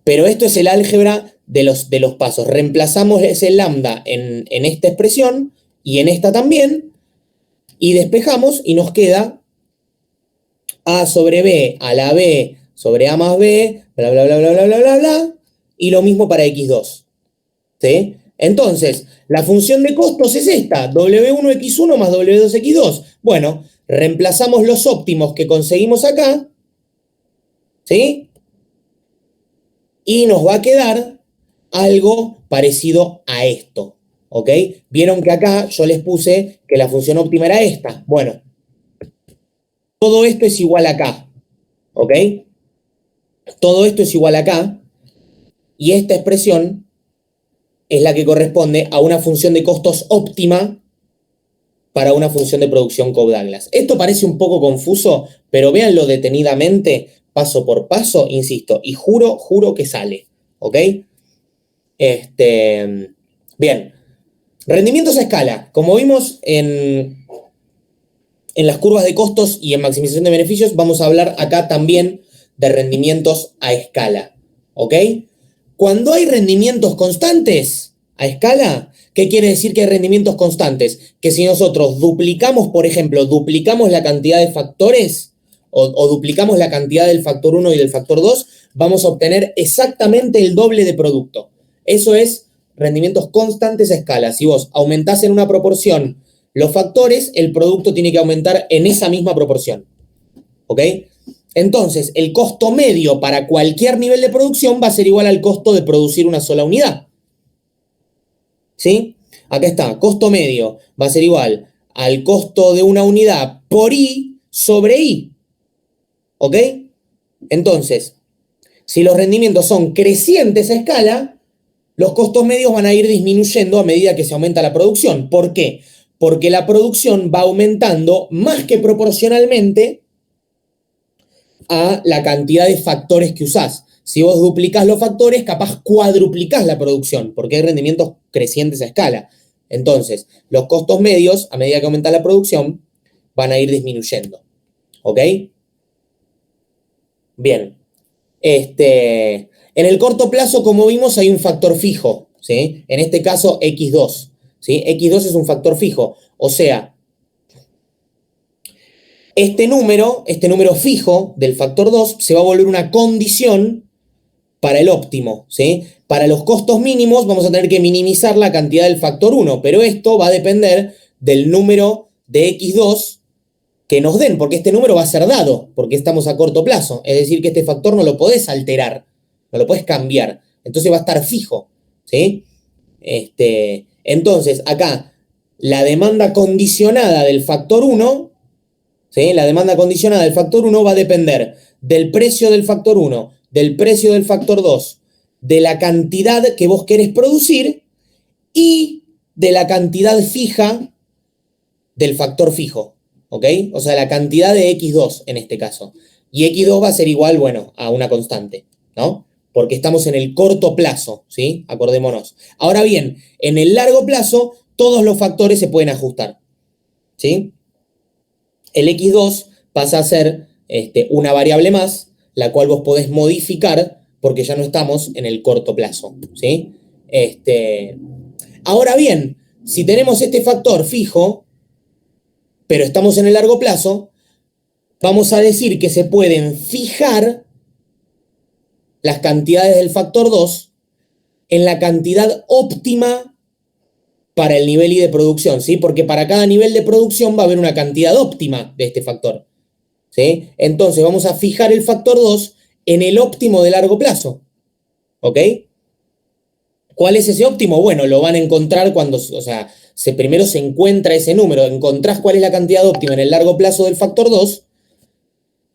A: Pero esto es el álgebra de los pasos. Reemplazamos ese lambda en esta expresión y en esta también, y despejamos y nos queda a sobre b a la b sobre a más b, bla, bla, bla, bla, bla, bla, bla, bla, y lo mismo para x2, ¿sí? Entonces, la función de costos es esta, w1x1 más w2x2. Bueno, reemplazamos los óptimos que conseguimos acá, ¿sí? Y nos va a quedar algo parecido a esto, ¿ok? Vieron que acá yo les puse que la función óptima era esta. Bueno, todo esto es igual acá, ¿ok? Todo esto es igual acá, y esta expresión es la que corresponde a una función de costos óptima para una función de producción Cobb-Douglas. Esto parece un poco confuso, pero véanlo detenidamente, paso por paso, insisto, y juro que sale, ¿ok? Bien, rendimientos a escala. Como vimos en las curvas de costos y en maximización de beneficios, vamos a hablar acá también de rendimientos a escala, ¿ok? Cuando hay rendimientos constantes a escala, ¿qué quiere decir que hay rendimientos constantes? Que si nosotros duplicamos, por ejemplo, duplicamos la cantidad de factores o duplicamos la cantidad del factor 1 y del factor 2, vamos a obtener exactamente el doble de producto. Eso es rendimientos constantes a escala. Si vos aumentás en una proporción los factores, el producto tiene que aumentar en esa misma proporción, ¿ok? Entonces, el costo medio para cualquier nivel de producción va a ser igual al costo de producir una sola unidad, ¿sí? Acá está, costo medio va a ser igual al costo de una unidad por I sobre I, ¿ok? Entonces, si los rendimientos son crecientes a escala, los costos medios van a ir disminuyendo a medida que se aumenta la producción. ¿Por qué? Porque la producción va aumentando más que proporcionalmente a la cantidad de factores que usás. Si vos duplicás los factores, capaz cuadruplicás la producción, porque hay rendimientos crecientes a escala. Entonces, los costos medios, a medida que aumenta la producción, van a ir disminuyendo. ¿Ok? Bien. En el corto plazo, como vimos, hay un factor fijo, ¿sí? En este caso, X2, ¿sí? X2 es un factor fijo. O sea, este número fijo del factor 2 se va a volver una condición para el óptimo, ¿sí? Para los costos mínimos vamos a tener que minimizar la cantidad del factor 1, pero esto va a depender del número de X2 que nos den, porque este número va a ser dado, porque estamos a corto plazo. Es decir, que este factor no lo podés alterar, no lo podés cambiar. Entonces va a estar fijo, ¿sí? Entonces, acá, la demanda condicionada del factor 1, ¿sí? La demanda condicionada del factor 1 va a depender del precio del factor 1, del precio del factor 2, de la cantidad que vos querés producir y de la cantidad fija del factor fijo, ¿ok? O sea, la cantidad de X2 en este caso. Y X2 va a ser igual, bueno, a una constante, ¿no? Porque estamos en el corto plazo, ¿sí? Acordémonos. Ahora bien, en el largo plazo, todos los factores se pueden ajustar, ¿sí? El X2 pasa a ser una variable más, la cual vos podés modificar porque ya no estamos en el corto plazo, ¿sí? Ahora bien, si tenemos este factor fijo, pero estamos en el largo plazo, vamos a decir que se pueden fijar las cantidades del factor 2 en la cantidad óptima para el nivel I de producción, ¿sí? Porque para cada nivel de producción va a haber una cantidad óptima de este factor, ¿sí? Entonces vamos a fijar el factor 2 en el óptimo de largo plazo, ¿ok? ¿Cuál es ese óptimo? Bueno, lo van a encontrar cuando, o sea, primero se encuentra ese número, encontrás cuál es la cantidad óptima en el largo plazo del factor 2,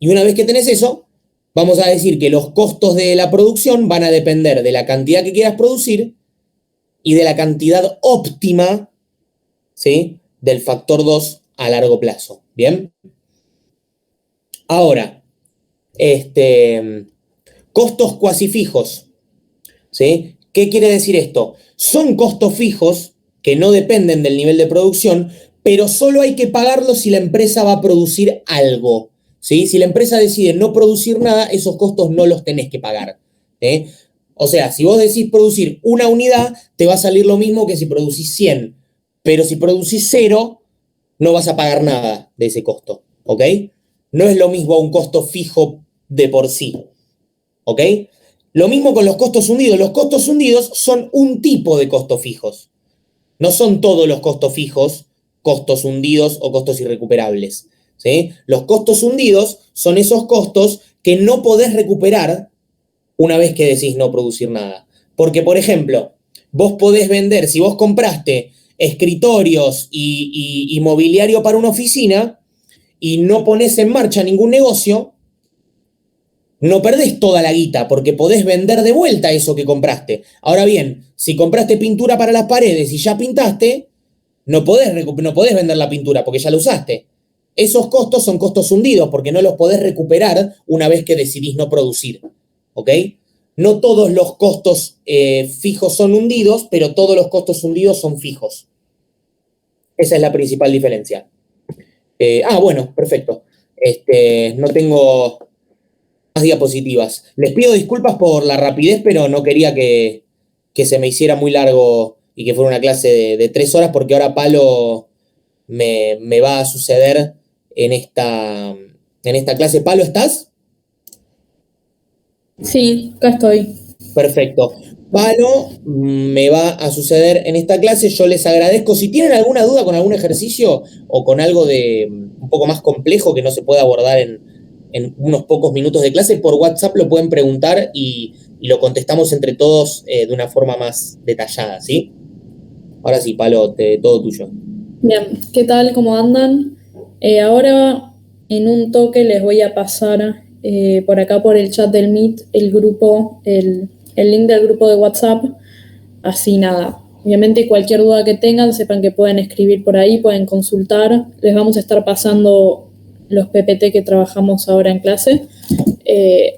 A: y una vez que tenés eso, vamos a decir que los costos de la producción van a depender de la cantidad que quieras producir y de la cantidad óptima, ¿sí?, del factor 2 a largo plazo. ¿Bien? Ahora, costos cuasi fijos, ¿sí? ¿Qué quiere decir esto? Son costos fijos que no dependen del nivel de producción, pero solo hay que pagarlos si la empresa va a producir algo, ¿sí? Si la empresa decide no producir nada, esos costos no los tenés que pagar, ¿sí? O sea, si vos decís producir una unidad, te va a salir lo mismo que si producís 100, pero si producís 0, no vas a pagar nada de ese costo, ¿ok? No es lo mismo un costo fijo de por sí, ¿ok? Lo mismo con los costos hundidos. Los costos hundidos son un tipo de costos fijos. No son todos los costos fijos, costos hundidos o costos irrecuperables, ¿sí? Los costos hundidos son esos costos que no podés recuperar una vez que decís no producir nada. Porque, por ejemplo, vos podés vender, si vos compraste escritorios y mobiliario para una oficina y no ponés en marcha ningún negocio, no perdés toda la guita porque podés vender de vuelta eso que compraste. Ahora bien, si compraste pintura para las paredes y ya pintaste, no podés vender la pintura porque ya la usaste. Esos costos son costos hundidos porque no los podés recuperar una vez que decidís no producir, ¿ok? No todos los costos fijos son hundidos, pero todos los costos hundidos son fijos. Esa es la principal diferencia. Bueno, perfecto. No tengo más diapositivas. Les pido disculpas por la rapidez, pero no quería que se me hiciera muy largo y que fuera una clase de 3 horas, porque ahora Palo me va a suceder en esta clase. Palo, ¿estás?
B: Sí, acá estoy.
A: Perfecto. Palo me va a suceder en esta clase. Yo les agradezco. Si tienen alguna duda con algún ejercicio o con algo de un poco más complejo que no se pueda abordar en unos pocos minutos de clase, por WhatsApp lo pueden preguntar y lo contestamos entre todos de una forma más detallada, ¿sí? Ahora sí, Palo, todo tuyo.
B: Bien, ¿qué tal? ¿Cómo andan? Ahora en un toque les voy a pasar por acá por el chat del Meet el grupo, el link del grupo de WhatsApp. Así nada. Obviamente cualquier duda que tengan, sepan que pueden escribir por ahí, pueden consultar. Les vamos a estar pasando los PPT que trabajamos ahora en clase.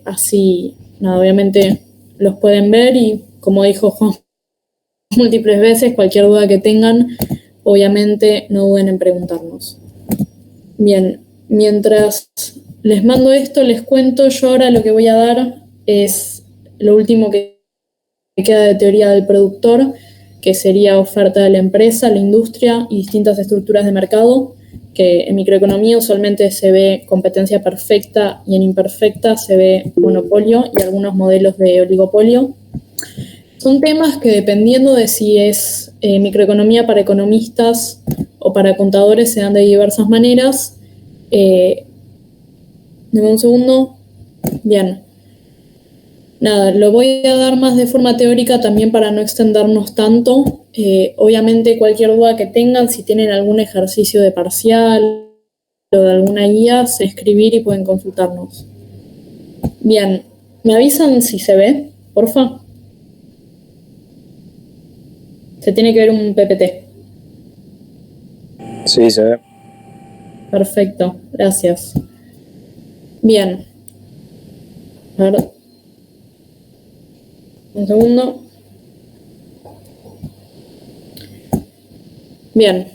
B: Así, nada, obviamente los pueden ver y como dijo Juan múltiples veces, cualquier duda que tengan, obviamente no duden en preguntarnos. Bien, mientras les mando esto, les cuento, yo ahora lo que voy a dar es lo último que queda de teoría del productor, que sería oferta de la empresa, la industria y distintas estructuras de mercado, que en microeconomía usualmente se ve competencia perfecta y en imperfecta se ve monopolio y algunos modelos de oligopolio. Son temas que, dependiendo de si es microeconomía para economistas o para contadores, se dan de diversas maneras. Deme un segundo. Bien. Nada, lo voy a dar más de forma teórica también para no extendernos tanto. Obviamente cualquier duda que tengan, si tienen algún ejercicio de parcial o de alguna guía, se escribir y pueden consultarnos. Bien, ¿me avisan si se ve? Porfa. Se tiene que ver un PPT.
C: Sí, se ve.
B: Perfecto, gracias. Bien. A ver. Un segundo. Bien.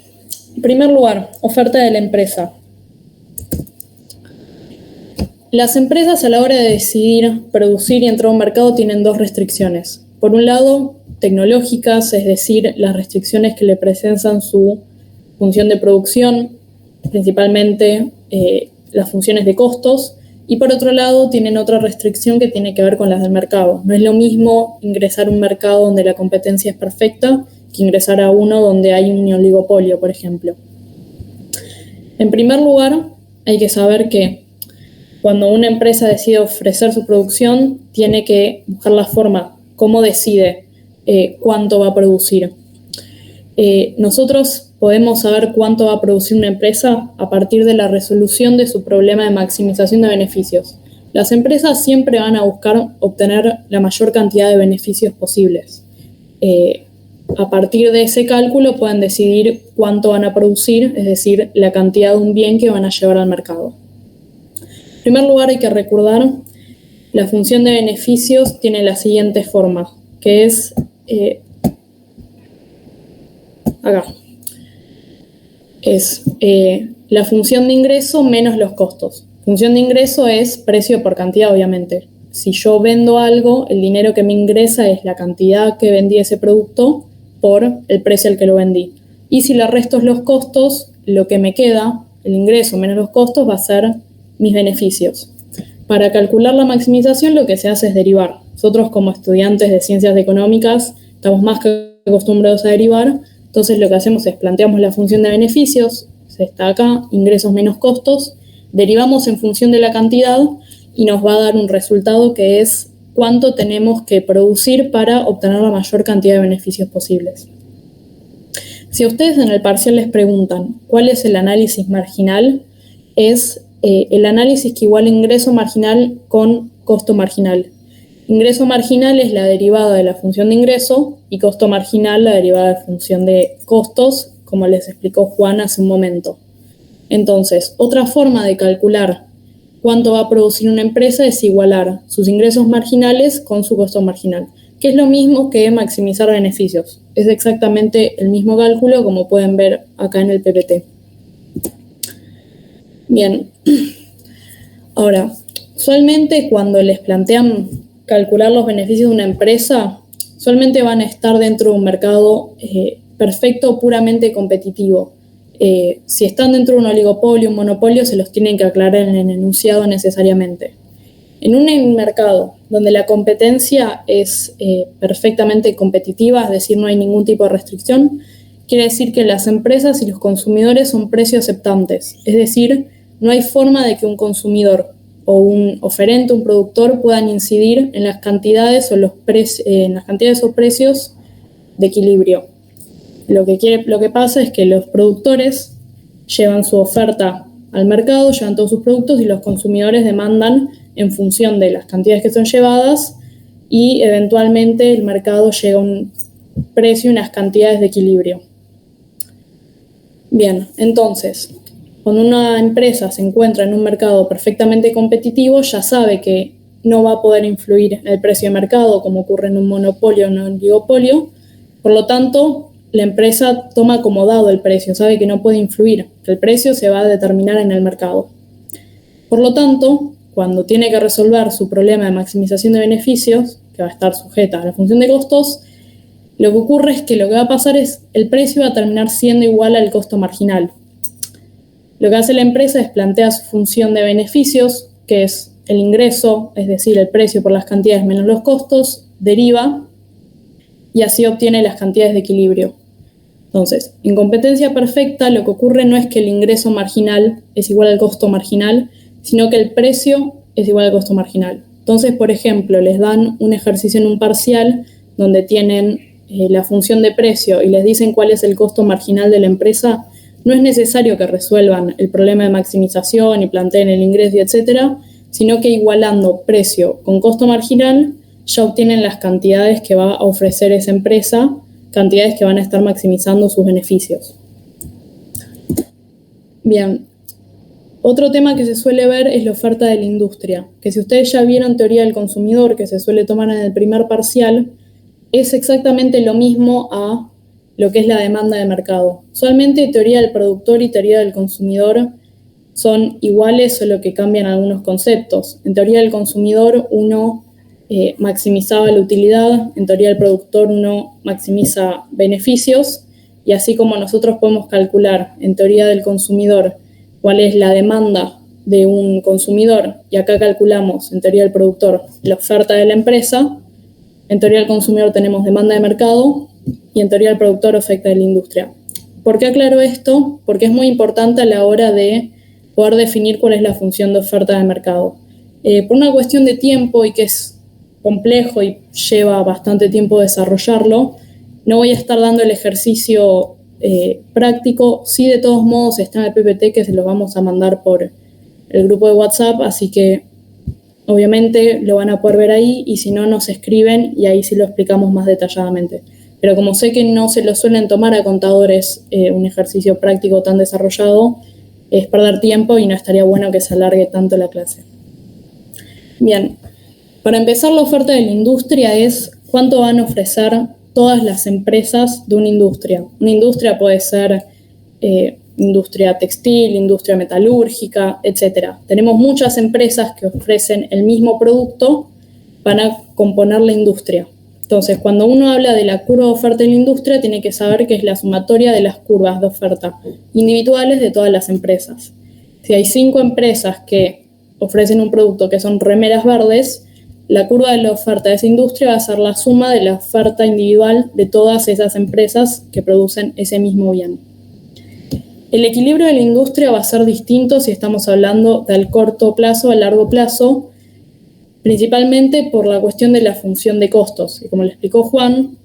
B: En primer lugar, oferta de la empresa. Las empresas, a la hora de decidir producir y entrar a un mercado, tienen dos restricciones. Por un lado, tecnológicas, es decir, las restricciones que le presentan su función de producción, principalmente las funciones de costos, y por otro lado tienen otra restricción que tiene que ver con las del mercado. No es lo mismo ingresar a un mercado donde la competencia es perfecta que ingresar a uno donde hay un oligopolio, por ejemplo. En primer lugar, hay que saber que cuando una empresa decide ofrecer su producción, tiene que buscar la forma, cómo decide cuánto va a producir. Nosotros podemos saber cuánto va a producir una empresa a partir de la resolución de su problema de maximización de beneficios. Las empresas siempre van a buscar obtener la mayor cantidad de beneficios posibles. A partir de ese cálculo pueden decidir cuánto van a producir, es decir, la cantidad de un bien que van a llevar al mercado. En primer lugar, hay que recordar la función de beneficios tiene la siguiente forma, que es acá. Es la función de ingreso menos los costos. Función de ingreso es precio por cantidad, obviamente. Si yo vendo algo, el dinero que me ingresa es la cantidad que vendí ese producto por el precio al que lo vendí. Y si le resto los costos, lo que me queda, el ingreso menos los costos, va a ser mis beneficios. Para calcular la maximización, lo que se hace es derivar. Nosotros, como estudiantes de ciencias económicas, estamos más que acostumbrados a derivar. Entonces lo que hacemos es planteamos la función de beneficios, está acá, ingresos menos costos, derivamos en función de la cantidad y nos va a dar un resultado que es cuánto tenemos que producir para obtener la mayor cantidad de beneficios posibles. Si a ustedes en el parcial les preguntan cuál es el análisis marginal, es el análisis que iguala ingreso marginal con costo marginal. Ingreso marginal es la derivada de la función de ingreso y costo marginal la derivada de la función de costos, como les explicó Juan hace un momento. Entonces, otra forma de calcular cuánto va a producir una empresa es igualar sus ingresos marginales con su costo marginal, que es lo mismo que maximizar beneficios. Es exactamente el mismo cálculo, como pueden ver acá en el PPT. Bien. Ahora, usualmente cuando les plantean calcular los beneficios de una empresa, usualmente van a estar dentro de un mercado perfecto, puramente competitivo. Si están dentro de un oligopolio, un monopolio, se los tienen que aclarar en el enunciado necesariamente. En un mercado donde la competencia es perfectamente competitiva, es decir, no hay ningún tipo de restricción, quiere decir que las empresas y los consumidores son precios aceptantes, es decir, no hay forma de que un consumidor o un oferente, un productor, puedan incidir en las cantidades o en las cantidades o precios de equilibrio. Lo que pasa es que los productores llevan su oferta al mercado, llevan todos sus productos y los consumidores demandan en función de las cantidades que son llevadas y eventualmente el mercado llega a un precio y unas cantidades de equilibrio. Bien, entonces, cuando una empresa se encuentra en un mercado perfectamente competitivo, ya sabe que no va a poder influir en el precio de mercado como ocurre en un monopolio o en un oligopolio. Por lo tanto, la empresa toma como dado el precio, sabe que no puede influir, que el precio se va a determinar en el mercado. Por lo tanto, cuando tiene que resolver su problema de maximización de beneficios, que va a estar sujeta a la función de costos, lo que ocurre es que lo que va a pasar es el precio va a terminar siendo igual al costo marginal. Lo que hace la empresa es plantear su función de beneficios, que es el ingreso, es decir, el precio por las cantidades menos los costos, deriva, y así obtiene las cantidades de equilibrio. Entonces, en competencia perfecta lo que ocurre no es que el ingreso marginal es igual al costo marginal, sino que el precio es igual al costo marginal. Entonces, por ejemplo, les dan un ejercicio en un parcial donde tienen la función de precio y les dicen cuál es el costo marginal de la empresa. No es necesario que resuelvan el problema de maximización y planteen el ingreso, etcétera, sino que igualando precio con costo marginal ya obtienen las cantidades que va a ofrecer esa empresa, cantidades que van a estar maximizando sus beneficios. Bien, otro tema que se suele ver es la oferta de la industria, que si ustedes ya vieron teoría del consumidor, que se suele tomar en el primer parcial, es exactamente lo mismo a lo que es la demanda de mercado. Usualmente teoría del productor y teoría del consumidor son iguales, solo que cambian algunos conceptos. En teoría del consumidor uno maximizaba la utilidad, en teoría del productor uno maximiza beneficios, y así como nosotros podemos calcular en teoría del consumidor cuál es la demanda de un consumidor, y acá calculamos en teoría del productor la oferta de la empresa, en teoría del consumidor tenemos demanda de mercado y en teoría del productor oferta de la industria. ¿Por qué aclaro esto? Porque es muy importante a la hora de poder definir cuál es la función de oferta de mercado. Por una cuestión de tiempo y que es complejo y lleva bastante tiempo desarrollarlo, no voy a estar dando el ejercicio práctico. Sí, de todos modos está en el PPT que se los vamos a mandar por el grupo de WhatsApp, así que obviamente lo van a poder ver ahí, y si no, nos escriben y ahí sí lo explicamos más detalladamente. Pero como sé que no se lo suelen tomar a contadores un ejercicio práctico tan desarrollado, es perder tiempo y no estaría bueno que se alargue tanto la clase. Bien, para empezar, la oferta de la industria es cuánto van a ofrecer todas las empresas de una industria. Una industria puede ser industria textil, industria metalúrgica, etc. Tenemos muchas empresas que ofrecen el mismo producto para componer la industria. Entonces, cuando uno habla de la curva de oferta de la industria, tiene que saber que es la sumatoria de las curvas de oferta individuales de todas las empresas. Si hay 5 empresas que ofrecen un producto que son remeras verdes, la curva de la oferta de esa industria va a ser la suma de la oferta individual de todas esas empresas que producen ese mismo bien. El equilibrio de la industria va a ser distinto si estamos hablando del corto plazo al largo plazo, principalmente por la cuestión de la función de costos. Y como le explicó Juan,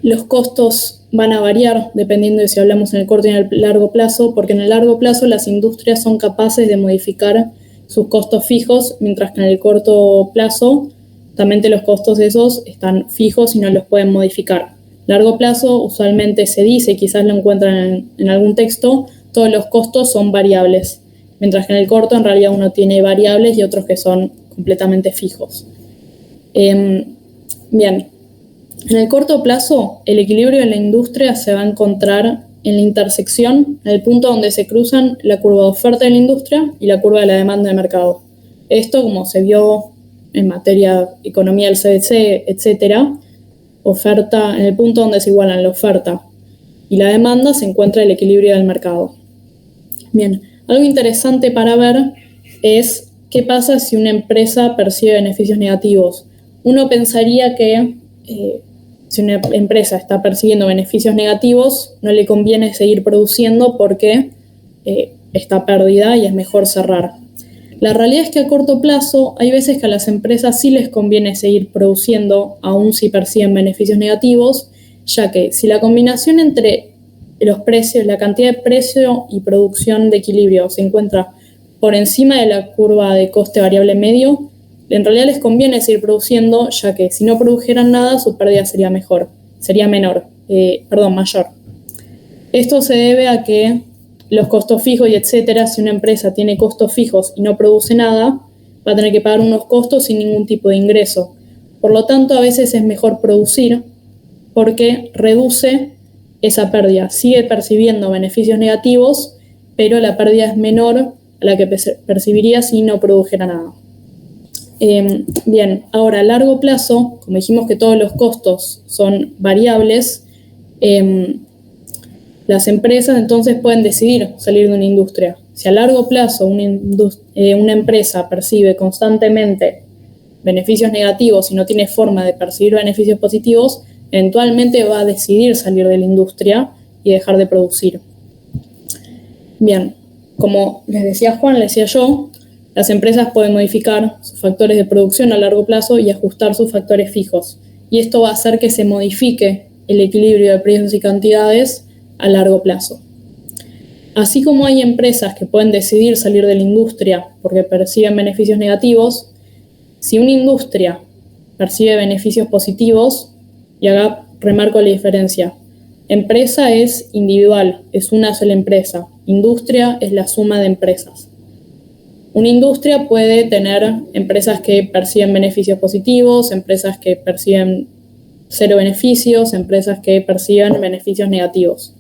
B: los costos van a variar dependiendo de si hablamos en el corto y en el largo plazo, porque en el largo plazo las industrias son capaces de modificar sus costos fijos, mientras que en el corto plazo también los costos esos están fijos y no los pueden modificar. Largo plazo usualmente se dice, quizás lo encuentran en algún texto, todos los costos son variables, mientras que en el corto en realidad uno tiene variables y otros que son completamente fijos. Bien, en el corto plazo el equilibrio de la industria se va a encontrar en la intersección, en el punto donde se cruzan la curva de oferta de la industria y la curva de la demanda de mercado. Esto, como se vio en materia de economía del CBC, etcétera, oferta, en el punto donde se igualan la oferta y la demanda se encuentra el equilibrio del mercado. Bien, algo interesante para ver es qué pasa si una empresa percibe beneficios negativos. Uno pensaría que si una empresa está percibiendo beneficios negativos, no le conviene seguir produciendo porque está perdida y es mejor cerrar. La realidad es que a corto plazo hay veces que a las empresas sí les conviene seguir produciendo, aun si perciben beneficios negativos, ya que si la combinación entre los precios, la cantidad de precio y producción de equilibrio se encuentra por encima de la curva de coste variable medio, en realidad les conviene seguir produciendo, ya que si no produjeran nada, su pérdida sería mayor. Esto se debe a que los costos fijos y etcétera, si una empresa tiene costos fijos y no produce nada, va a tener que pagar unos costos sin ningún tipo de ingreso. Por lo tanto, a veces es mejor producir porque reduce esa pérdida. Sigue percibiendo beneficios negativos, pero la pérdida es menor a la que percibiría si no produjera nada. Bien, ahora a largo plazo, como dijimos que todos los costos son variables, las empresas entonces pueden decidir salir de una industria. Si a largo plazo una empresa percibe constantemente beneficios negativos y no tiene forma de percibir beneficios positivos, eventualmente va a decidir salir de la industria y dejar de producir. Bien, como les decía Juan, les decía yo, las empresas pueden modificar sus factores de producción a largo plazo y ajustar sus factores fijos. Y esto va a hacer que se modifique el equilibrio de precios y cantidades a largo plazo. Así como hay empresas que pueden decidir salir de la industria porque perciben beneficios negativos, si una industria percibe beneficios positivos, y acá remarco la diferencia, empresa es individual, es una sola empresa, industria es la suma de empresas. Una industria puede tener empresas que perciben beneficios positivos, empresas que perciben cero beneficios, empresas que perciben beneficios negativos.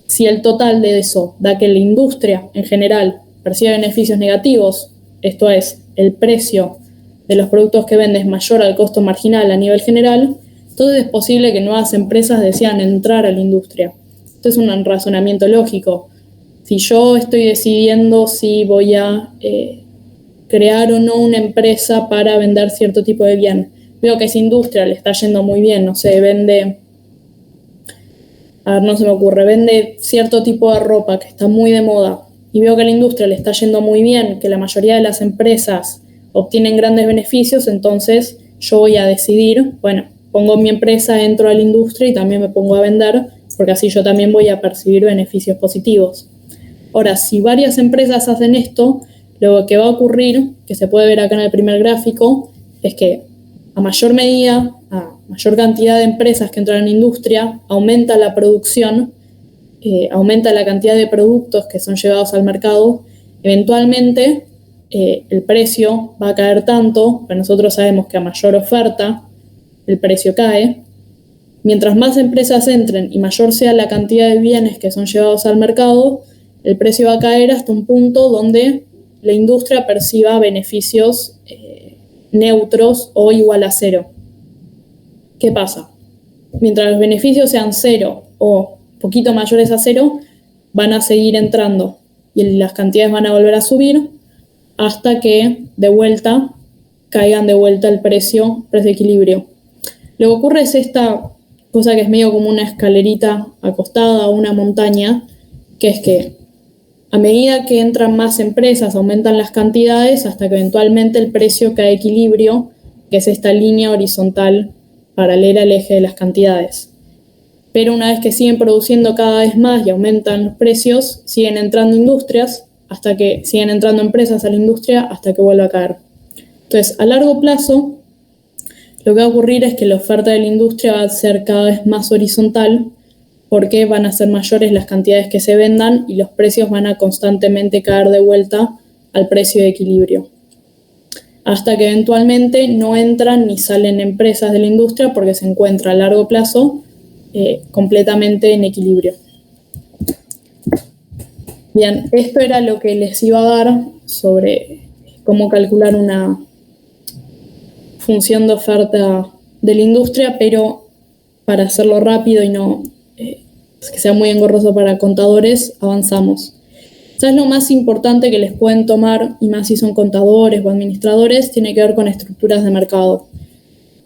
B: Si el total de eso da que la industria en general percibe beneficios negativos, esto es, el precio de los productos que vende es mayor al costo marginal a nivel general, entonces es posible que nuevas empresas decidan entrar a la industria. Esto es un razonamiento lógico. Si yo estoy decidiendo si voy a crear o no una empresa para vender cierto tipo de bien, veo que esa industria le está yendo muy bien, no sé, vende cierto tipo de ropa que está muy de moda, y veo que a la industria le está yendo muy bien, que la mayoría de las empresas obtienen grandes beneficios, entonces yo voy a decidir, bueno, pongo mi empresa dentro de la industria y también me pongo a vender, porque así yo también voy a percibir beneficios positivos. Ahora, si varias empresas hacen esto, lo que va a ocurrir, que se puede ver acá en el primer gráfico, es que a mayor medida, a mayor cantidad de empresas que entran en la industria, aumenta la producción, aumenta la cantidad de productos que son llevados al mercado, eventualmente el precio va a caer tanto, pero nosotros sabemos que a mayor oferta el precio cae. Mientras más empresas entren y mayor sea la cantidad de bienes que son llevados al mercado, el precio va a caer hasta un punto donde la industria perciba beneficios neutros o igual a cero. ¿Qué pasa? Mientras los beneficios sean cero o poquito mayores a cero, van a seguir entrando y las cantidades van a volver a subir hasta que de vuelta caigan de vuelta el precio de equilibrio. Lo que ocurre es esta cosa que es medio como una escalerita acostada o una montaña, que es que a medida que entran más empresas aumentan las cantidades hasta que eventualmente el precio cae a equilibrio, que es esta línea horizontal paralela al eje de las cantidades. Pero una vez que siguen produciendo cada vez más y aumentan los precios, siguen entrando empresas a la industria hasta que vuelva a caer. Entonces, a largo plazo, lo que va a ocurrir es que la oferta de la industria va a ser cada vez más horizontal porque van a ser mayores las cantidades que se vendan y los precios van a constantemente caer de vuelta al precio de equilibrio. Hasta que eventualmente no entran ni salen empresas de la industria porque se encuentra a largo plazo completamente en equilibrio. Bien, esto era lo que les iba a dar sobre cómo calcular una función de oferta de la industria, pero para hacerlo rápido y no que sea muy engorroso para contadores, avanzamos. ¿Sabes? Lo más importante que les pueden tomar, y más si son contadores o administradores, tiene que ver con estructuras de mercado.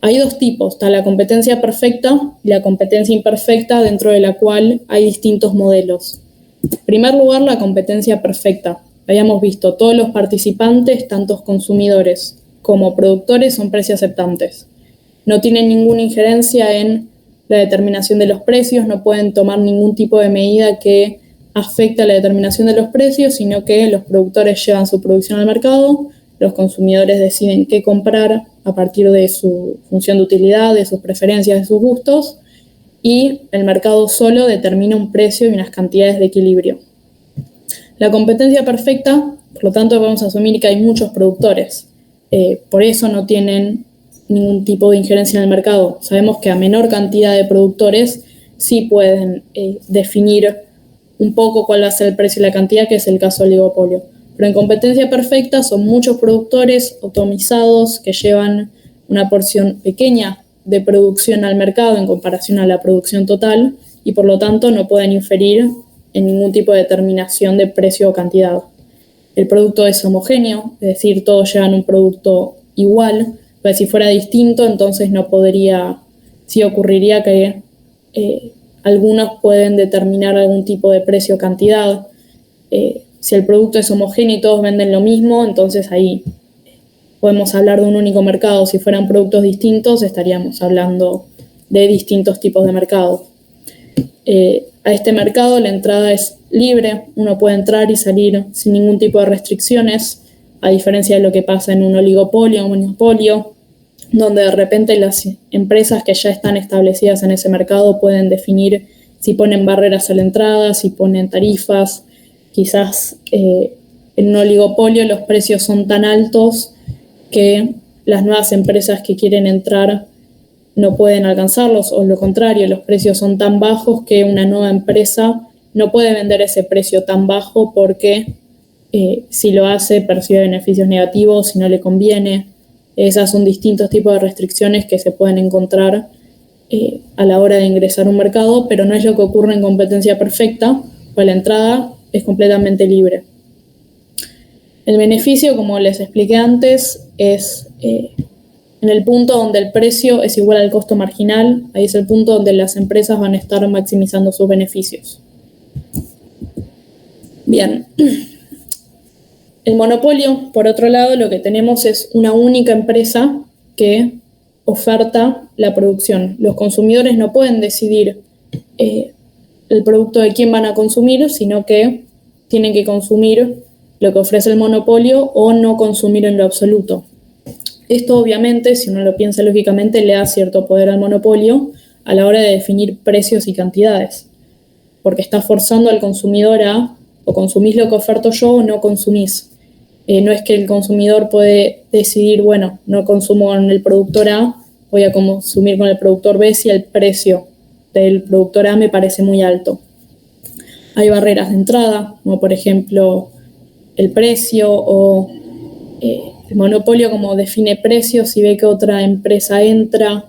B: Hay dos tipos, está la competencia perfecta y la competencia imperfecta, dentro de la cual hay distintos modelos. En primer lugar, la competencia perfecta. Habíamos visto, todos los participantes, tantos consumidores como productores, son precio aceptantes. No tienen ninguna injerencia en la determinación de los precios, no pueden tomar ningún tipo de medida que afecte a la determinación de los precios, sino que los productores llevan su producción al mercado, los consumidores deciden qué comprar a partir de su función de utilidad, de sus preferencias, de sus gustos, y el mercado solo determina un precio y unas cantidades de equilibrio. La competencia perfecta, por lo tanto, vamos a asumir que hay muchos productores. Por eso no tienen ningún tipo de injerencia en el mercado. Sabemos que a menor cantidad de productores sí pueden definir un poco cuál va a ser el precio y la cantidad, que es el caso del oligopolio. Pero en competencia perfecta son muchos productores atomizados que llevan una porción pequeña de producción al mercado en comparación a la producción total y por lo tanto no pueden inferir en ningún tipo de determinación de precio o cantidad. El producto es homogéneo, es decir, todos llevan un producto igual, pero si fuera distinto entonces no podría, sí ocurriría que algunos pueden determinar algún tipo de precio o cantidad. Si el producto es homogéneo y todos venden lo mismo, entonces ahí podemos hablar de un único mercado. Si fueran productos distintos, estaríamos hablando de distintos tipos de mercado. A este mercado la entrada es libre, uno puede entrar y salir sin ningún tipo de restricciones, a diferencia de lo que pasa en un oligopolio o monopolio, donde de repente las empresas que ya están establecidas en ese mercado pueden definir si ponen barreras a la entrada, si ponen tarifas. Quizás en un oligopolio los precios son tan altos que las nuevas empresas que quieren entrar no pueden alcanzarlos, o lo contrario, los precios son tan bajos que una nueva empresa no puede vender ese precio tan bajo porque si lo hace percibe beneficios negativos, si no le conviene. Esas son distintos tipos de restricciones que se pueden encontrar a la hora de ingresar a un mercado, pero no es lo que ocurre en competencia perfecta, pues la entrada es completamente libre. El beneficio, como les expliqué antes, es en el punto donde el precio es igual al costo marginal. Ahí es el punto donde las empresas van a estar maximizando sus beneficios. Bien. El monopolio, por otro lado, lo que tenemos es una única empresa que oferta la producción. Los consumidores no pueden decidir el producto de quién van a consumir, sino que tienen que consumir lo que ofrece el monopolio o no consumir en lo absoluto. Esto obviamente, si uno lo piensa lógicamente, le da cierto poder al monopolio a la hora de definir precios y cantidades, porque está forzando al consumidor a o consumís lo que oferto yo o no consumís. No es que el consumidor puede decidir, bueno, no consumo con el productor A, voy a consumir con el productor B si el precio del productor A me parece muy alto. Hay barreras de entrada, como por ejemplo el precio o el monopolio como define precios. Si ve que otra empresa entra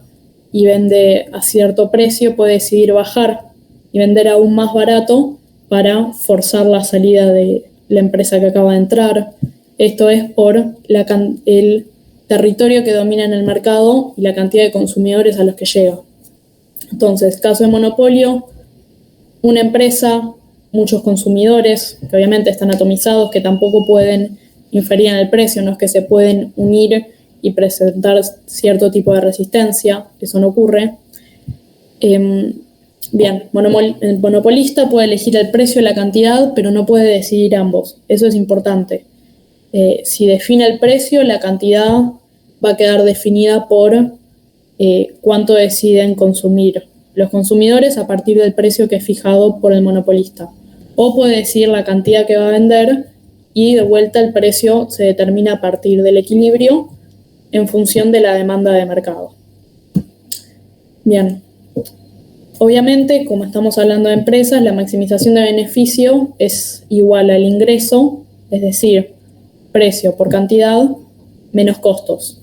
B: y vende a cierto precio, puede decidir bajar y vender aún más barato para forzar la salida de la empresa que acaba de entrar. Esto es por el territorio que domina en el mercado y la cantidad de consumidores a los que llega. Entonces, caso de monopolio, una empresa, muchos consumidores, que obviamente están atomizados, que tampoco pueden inferir en el precio, no es que se pueden unir y presentar cierto tipo de resistencia, eso no ocurre. Bien, el monopolista puede elegir el precio y la cantidad, pero no puede decidir ambos, eso es importante. Si define el precio, la cantidad va a quedar definida por cuánto deciden consumir los consumidores a partir del precio que es fijado por el monopolista. O puede decidir la cantidad que va a vender y de vuelta el precio se determina a partir del equilibrio en función de la demanda de mercado. Bien, obviamente, como estamos hablando de empresas, la maximización de beneficio es igual al ingreso, es decir, precio por cantidad menos costos.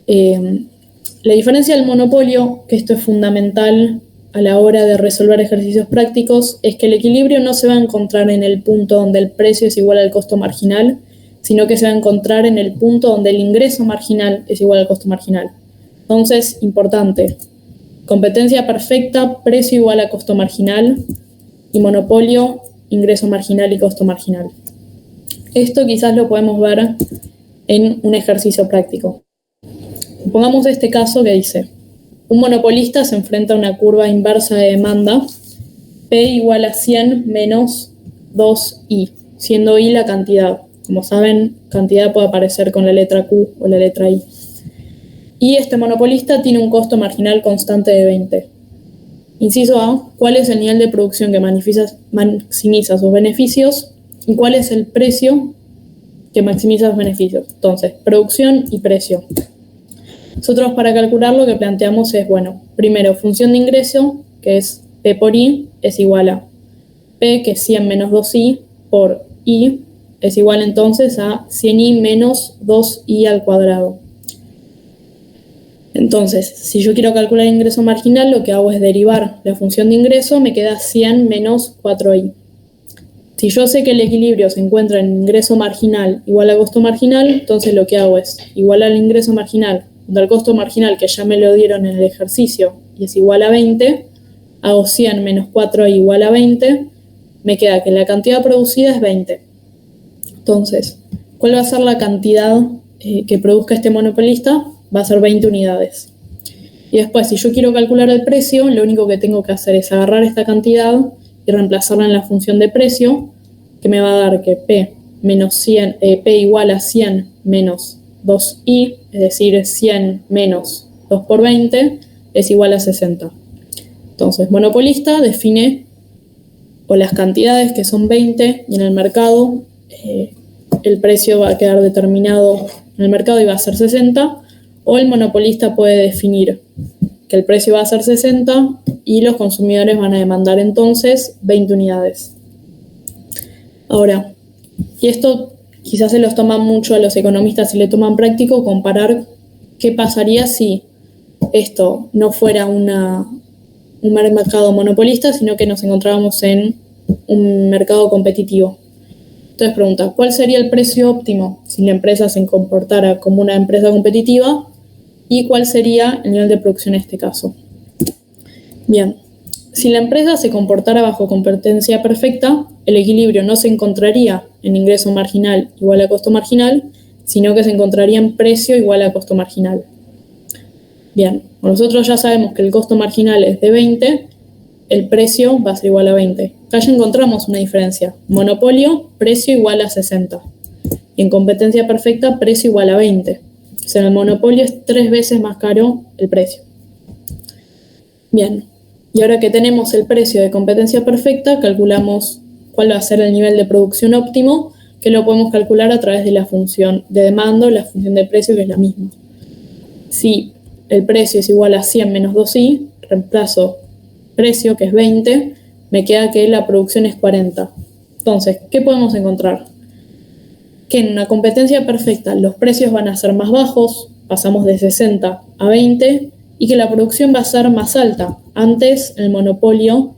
B: La diferencia del monopolio, que esto es fundamental a la hora de resolver ejercicios prácticos, es que el equilibrio no se va a encontrar en el punto donde el precio es igual al costo marginal, sino que se va a encontrar en el punto donde el ingreso marginal es igual al costo marginal. Entonces, importante, competencia perfecta, precio igual a costo marginal, y monopolio, ingreso marginal y costo marginal. Esto quizás lo podemos ver en un ejercicio práctico. Pongamos este caso que dice: un monopolista se enfrenta a una curva inversa de demanda, P igual a 100 menos 2I, siendo I la cantidad. Como saben, cantidad puede aparecer con la letra Q o la letra I. Y este monopolista tiene un costo marginal constante de 20. Inciso A, ¿cuál es el nivel de producción que maximiza sus beneficios? ¿Y cuál es el precio que maximiza los beneficios? Entonces, producción y precio. Nosotros para calcular lo que planteamos es, bueno, primero, función de ingreso, que es P por I es igual a P, que es 100 menos 2I, por I, es igual entonces a 100I menos 2I al cuadrado. Entonces, si yo quiero calcular el ingreso marginal, lo que hago es derivar la función de ingreso, me queda 100 menos 4I. Si yo sé que el equilibrio se encuentra en ingreso marginal igual a costo marginal, entonces lo que hago es igual al ingreso marginal contra el costo marginal, que ya me lo dieron en el ejercicio, y es igual a 20, hago 100 menos 4i igual a 20, me queda que la cantidad producida es 20. Entonces, ¿cuál va a ser la cantidad que produzca este monopolista? Va a ser 20 unidades. Y después, si yo quiero calcular el precio, lo único que tengo que hacer es agarrar esta cantidad y reemplazarla en la función de precio, que me va a dar que P igual a 100 menos 2i, es decir, 100 menos 2 por 20, es igual a 60. Entonces, monopolista define o las cantidades, que son 20, y en el mercado el precio va a quedar determinado en el mercado y va a ser 60, o el monopolista puede definir que el precio va a ser 60 y los consumidores van a demandar entonces 20 unidades. Ahora, y esto quizás se los toma mucho a los economistas y le toman práctico comparar qué pasaría si esto no fuera un mercado monopolista, sino que nos encontrábamos en un mercado competitivo. Entonces pregunta, ¿cuál sería el precio óptimo si la empresa se comportara como una empresa competitiva? ¿Y cuál sería el nivel de producción en este caso? Bien, si la empresa se comportara bajo competencia perfecta, el equilibrio no se encontraría en ingreso marginal igual a costo marginal, sino que se encontraría en precio igual a costo marginal. Bien, nosotros ya sabemos que el costo marginal es de 20, el precio va a ser igual a 20. Acá ya encontramos una diferencia. Monopolio, precio igual a 60. Y en competencia perfecta, precio igual a 20. O sea, en el monopolio es 3 veces más caro el precio. Bien, y ahora que tenemos el precio de competencia perfecta, calculamos cuál va a ser el nivel de producción óptimo, que lo podemos calcular a través de la función de demanda o la función de precio, que es la misma. Si el precio es igual a 100 menos 2i, reemplazo precio, que es 20, me queda que la producción es 40. Entonces, ¿qué podemos encontrar? Que en una competencia perfecta los precios van a ser más bajos, pasamos de 60 a 20, y que la producción va a ser más alta. Antes, en el monopolio,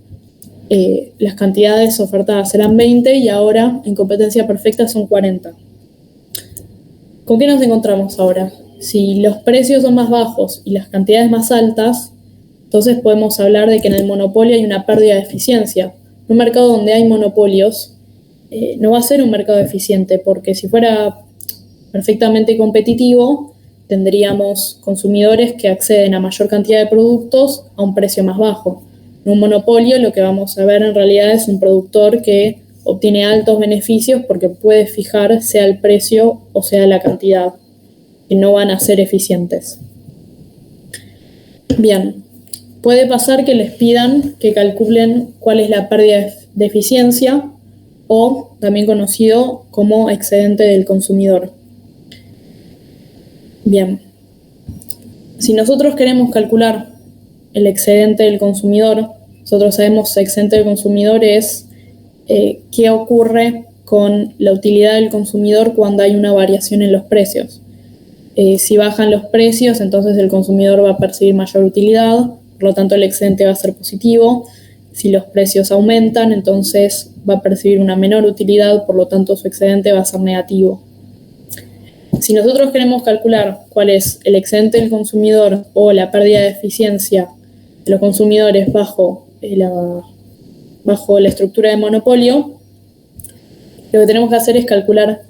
B: las cantidades ofertadas eran 20 y ahora en competencia perfecta son 40. ¿Con qué nos encontramos ahora? Si los precios son más bajos y las cantidades más altas, entonces podemos hablar de que en el monopolio hay una pérdida de eficiencia. En un mercado donde hay monopolios, no va a ser un mercado eficiente, porque si fuera perfectamente competitivo, tendríamos consumidores que acceden a mayor cantidad de productos a un precio más bajo. En un monopolio lo que vamos a ver en realidad es un productor que obtiene altos beneficios porque puede fijar sea el precio o sea la cantidad, y no van a ser eficientes. Bien, puede pasar que les pidan que calculen cuál es la pérdida de eficiencia, o también conocido como excedente del consumidor. Bien, si nosotros queremos calcular el excedente del consumidor, nosotros sabemos que el excedente del consumidor es qué ocurre con la utilidad del consumidor cuando hay una variación en los precios. Si bajan los precios, entonces el consumidor va a percibir mayor utilidad, por lo tanto el excedente va a ser positivo. Si los precios aumentan, entonces va a percibir una menor utilidad, por lo tanto su excedente va a ser negativo. Si nosotros queremos calcular cuál es el excedente del consumidor o la pérdida de eficiencia de los consumidores bajo la estructura de monopolio, lo que tenemos que hacer es calcular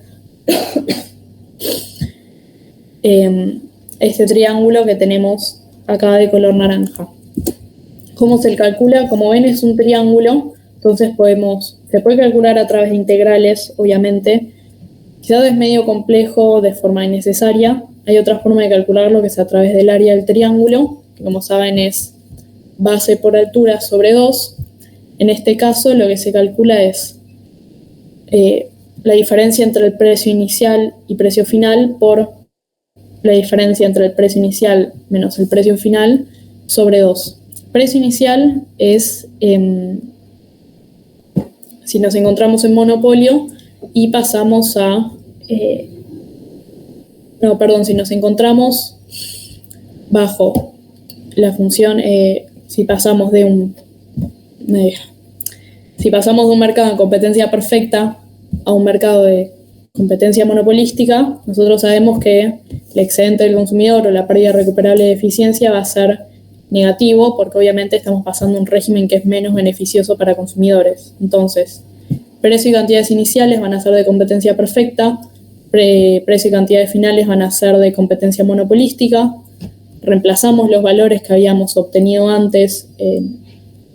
B: este triángulo que tenemos acá de color naranja. ¿Cómo se calcula? Como ven, es un triángulo, entonces se puede calcular a través de integrales, obviamente. Quizás es medio complejo de forma innecesaria. Hay otra forma de calcularlo que es a través del área del triángulo, que como saben es base por altura sobre 2. En este caso lo que se calcula es la diferencia entre el precio inicial y precio final por la diferencia entre el precio inicial menos el precio final sobre 2. Precio inicial es si nos encontramos en monopolio y pasamos a... si nos encontramos bajo la función, si pasamos de un mercado en competencia perfecta a un mercado de competencia monopolística, nosotros sabemos que el excedente del consumidor o la pérdida recuperable de eficiencia va a ser negativo, porque obviamente estamos pasando a un régimen que es menos beneficioso para consumidores. Entonces, precio y cantidades iniciales van a ser de competencia perfecta, precio y cantidades finales van a ser de competencia monopolística. Reemplazamos los valores que habíamos obtenido antes en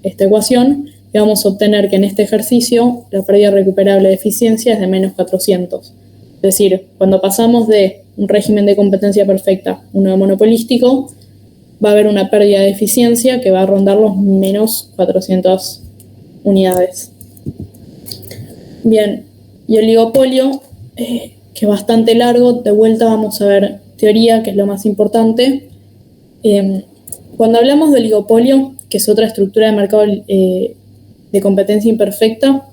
B: esta ecuación y vamos a obtener que en este ejercicio la pérdida recuperable de eficiencia es de menos 400. Es decir, cuando pasamos de un régimen de competencia perfecta a uno monopolístico, va a haber una pérdida de eficiencia que va a rondar los menos 400 unidades. Bien, y oligopolio, que es bastante largo, de vuelta vamos a ver teoría, que es lo más importante. Cuando hablamos de oligopolio, que es otra estructura de mercado de competencia imperfecta,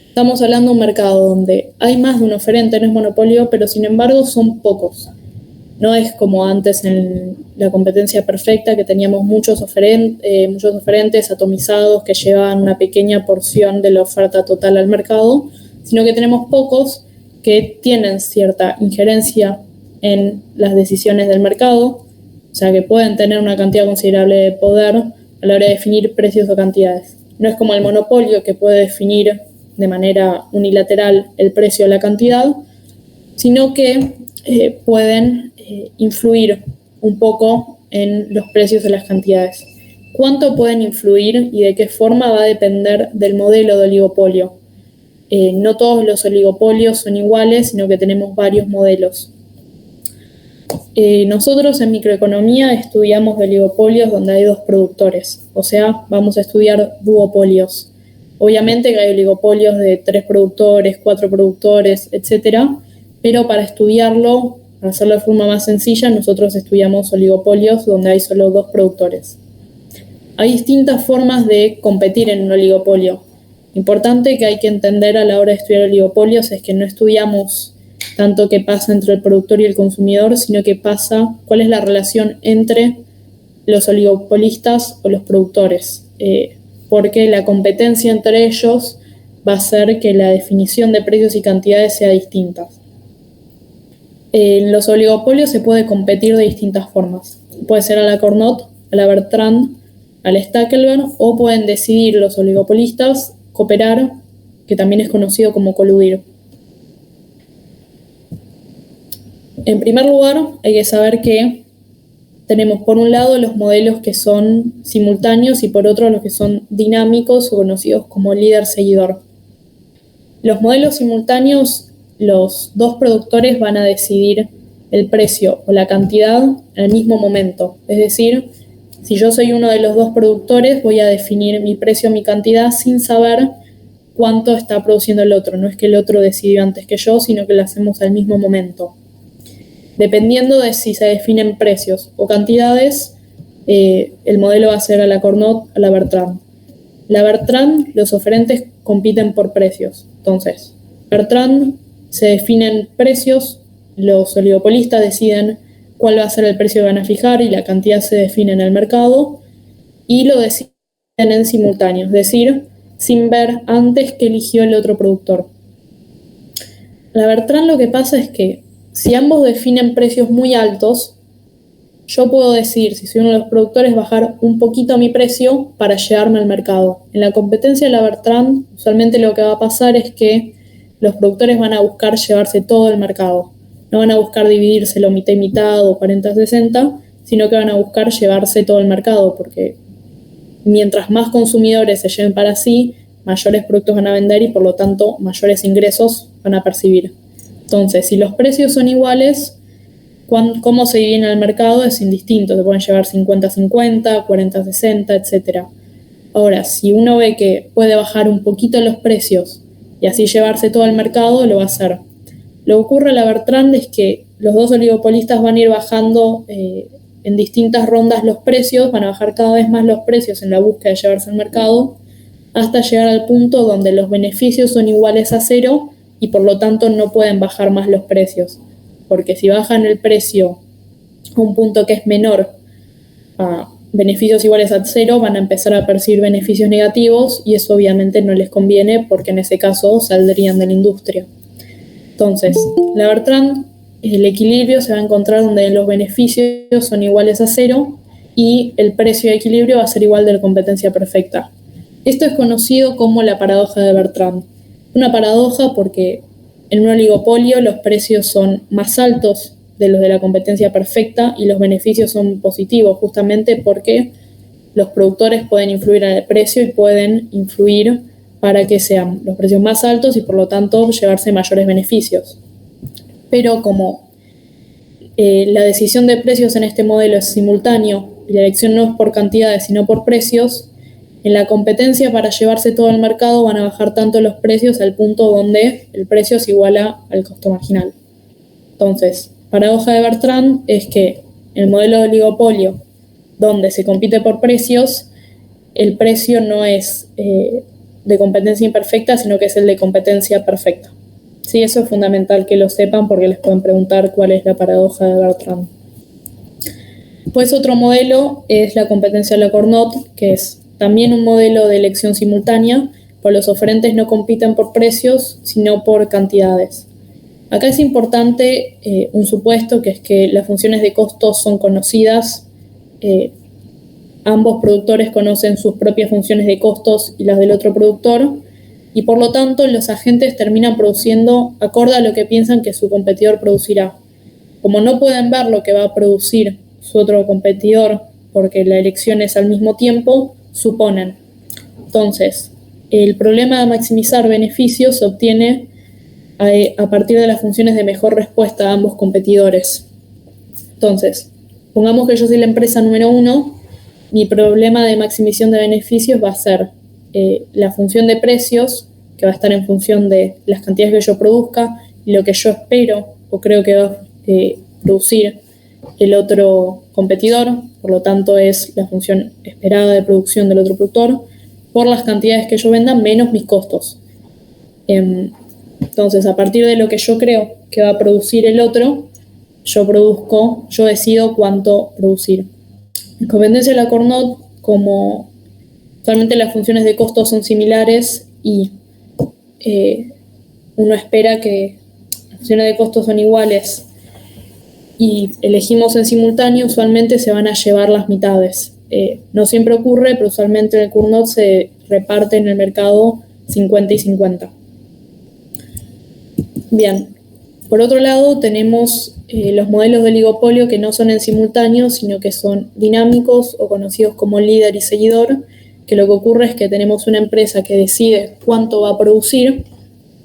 B: estamos hablando de un mercado donde hay más de un oferente, no es monopolio, pero sin embargo son pocos. No es como antes en la competencia perfecta, que teníamos muchos oferentes atomizados que llevaban una pequeña porción de la oferta total al mercado, sino que tenemos pocos que tienen cierta injerencia en las decisiones del mercado, o sea que pueden tener una cantidad considerable de poder a la hora de definir precios o cantidades. No es como el monopolio, que puede definir de manera unilateral el precio o la cantidad, sino que pueden influir un poco en los precios de las cantidades. ¿Cuánto pueden influir y de qué forma? Va a depender del modelo de oligopolio. No todos los oligopolios son iguales, sino que tenemos varios modelos. Nosotros en microeconomía estudiamos oligopolios donde hay dos productores, o sea, vamos a estudiar duopolios. Obviamente que hay oligopolios de 3 productores, 4 productores, etcétera, pero para estudiarlo, para hacerlo de forma más sencilla, nosotros estudiamos oligopolios donde hay solo 2 productores. Hay distintas formas de competir en un oligopolio. Importante que hay que entender a la hora de estudiar oligopolios es que no estudiamos tanto qué pasa entre el productor y el consumidor, sino qué pasa, cuál es la relación entre los oligopolistas o los productores, porque la competencia entre ellos va a hacer que la definición de precios y cantidades sea distinta. En los oligopolios se puede competir de distintas formas. Puede ser a la Carnot, a la Bertrand, a la Stackelberg, o pueden decidir los oligopolistas cooperar, que también es conocido como coludir. En primer lugar, hay que saber que tenemos por un lado los modelos que son simultáneos y por otro los que son dinámicos o conocidos como líder-seguidor. Los modelos simultáneos, los 2 productores van a decidir el precio o la cantidad en el mismo momento. Es decir, si yo soy uno de los 2 productores, voy a definir mi precio o mi cantidad sin saber cuánto está produciendo el otro. No es que el otro decidió antes que yo, sino que lo hacemos al mismo momento. Dependiendo de si se definen precios o cantidades, el modelo va a ser a la Carnot, a la Bertrand. La Bertrand, los oferentes compiten por precios. Entonces, Bertrand se definen precios, los oligopolistas deciden cuál va a ser el precio que van a fijar y la cantidad se define en el mercado y lo deciden en simultáneo, es decir, sin ver antes qué eligió el otro productor. La Bertrand lo que pasa es que si ambos definen precios muy altos, yo puedo decidir, si soy uno de los productores, bajar un poquito mi precio para llevarme al mercado. En la competencia de la Bertrand, usualmente lo que va a pasar es que los productores van a buscar llevarse todo el mercado. No van a buscar dividírselo mitad y mitad o 40-60, sino que van a buscar llevarse todo el mercado, porque mientras más consumidores se lleven para sí, mayores productos van a vender y por lo tanto mayores ingresos van a percibir. Entonces, si los precios son iguales, cómo se divide en el mercado es indistinto. Se pueden llevar 50-50, 40-60, etc. Ahora, si uno ve que puede bajar un poquito los precios y así llevarse todo el mercado, lo va a hacer. Lo que ocurre a la Bertrand es que los 2 oligopolistas van a ir bajando en distintas rondas los precios, van a bajar cada vez más los precios en la búsqueda de llevarse al mercado, hasta llegar al punto donde los beneficios son iguales a cero y por lo tanto no pueden bajar más los precios. Porque si bajan el precio a un punto que es menor a beneficios iguales a cero, van a empezar a percibir beneficios negativos y eso obviamente no les conviene porque en ese caso saldrían de la industria. Entonces, la Bertrand, el equilibrio se va a encontrar donde los beneficios son iguales a cero y el precio de equilibrio va a ser igual de la competencia perfecta. Esto es conocido como la paradoja de Bertrand. Una paradoja porque en un oligopolio los precios son más altos de los de la competencia perfecta y los beneficios son positivos justamente porque los productores pueden influir en el precio y pueden influir para que sean los precios más altos y por lo tanto llevarse mayores beneficios. Pero como la decisión de precios en este modelo es simultáneo y la elección no es por cantidades sino por precios, en la competencia para llevarse todo el mercado van a bajar tanto los precios al punto donde el precio se iguala al costo marginal. Entonces, paradoja de Bertrand es que en el modelo de oligopolio, donde se compite por precios, el precio no es de competencia imperfecta, sino que es el de competencia perfecta. Sí, eso es fundamental que lo sepan porque les pueden preguntar cuál es la paradoja de Bertrand. Pues otro modelo es la competencia de la Cournot, que es también un modelo de elección simultánea, pero los oferentes no compiten por precios, sino por cantidades. Acá es importante un supuesto, que es que las funciones de costos son conocidas. Ambos productores conocen sus propias funciones de costos y las del otro productor, y por lo tanto los agentes terminan produciendo acorde a lo que piensan que su competidor producirá. Como no pueden ver lo que va a producir su otro competidor, porque la elección es al mismo tiempo, suponen. Entonces, el problema de maximizar beneficios se obtiene a partir de las funciones de mejor respuesta a ambos competidores. Entonces, pongamos que yo soy la empresa número 1, mi problema de maximización de beneficios va a ser la función de precios, que va a estar en función de las cantidades que yo produzca y lo que yo espero o creo que va a producir el otro competidor, por lo tanto es la función esperada de producción del otro productor, por las cantidades que yo venda menos mis costos. Entonces, a partir de lo que yo creo que va a producir el otro, yo decido cuánto producir. En competencia de la Cournot, como actualmente las funciones de costos son similares y uno espera que las funciones de costos son iguales y elegimos en simultáneo, usualmente se van a llevar las mitades. No siempre ocurre, pero usualmente en el Cournot se reparte en el mercado 50 y 50. Bien, por otro lado tenemos los modelos de oligopolio que no son en simultáneo, sino que son dinámicos o conocidos como líder y seguidor, que lo que ocurre es que tenemos una empresa que decide cuánto va a producir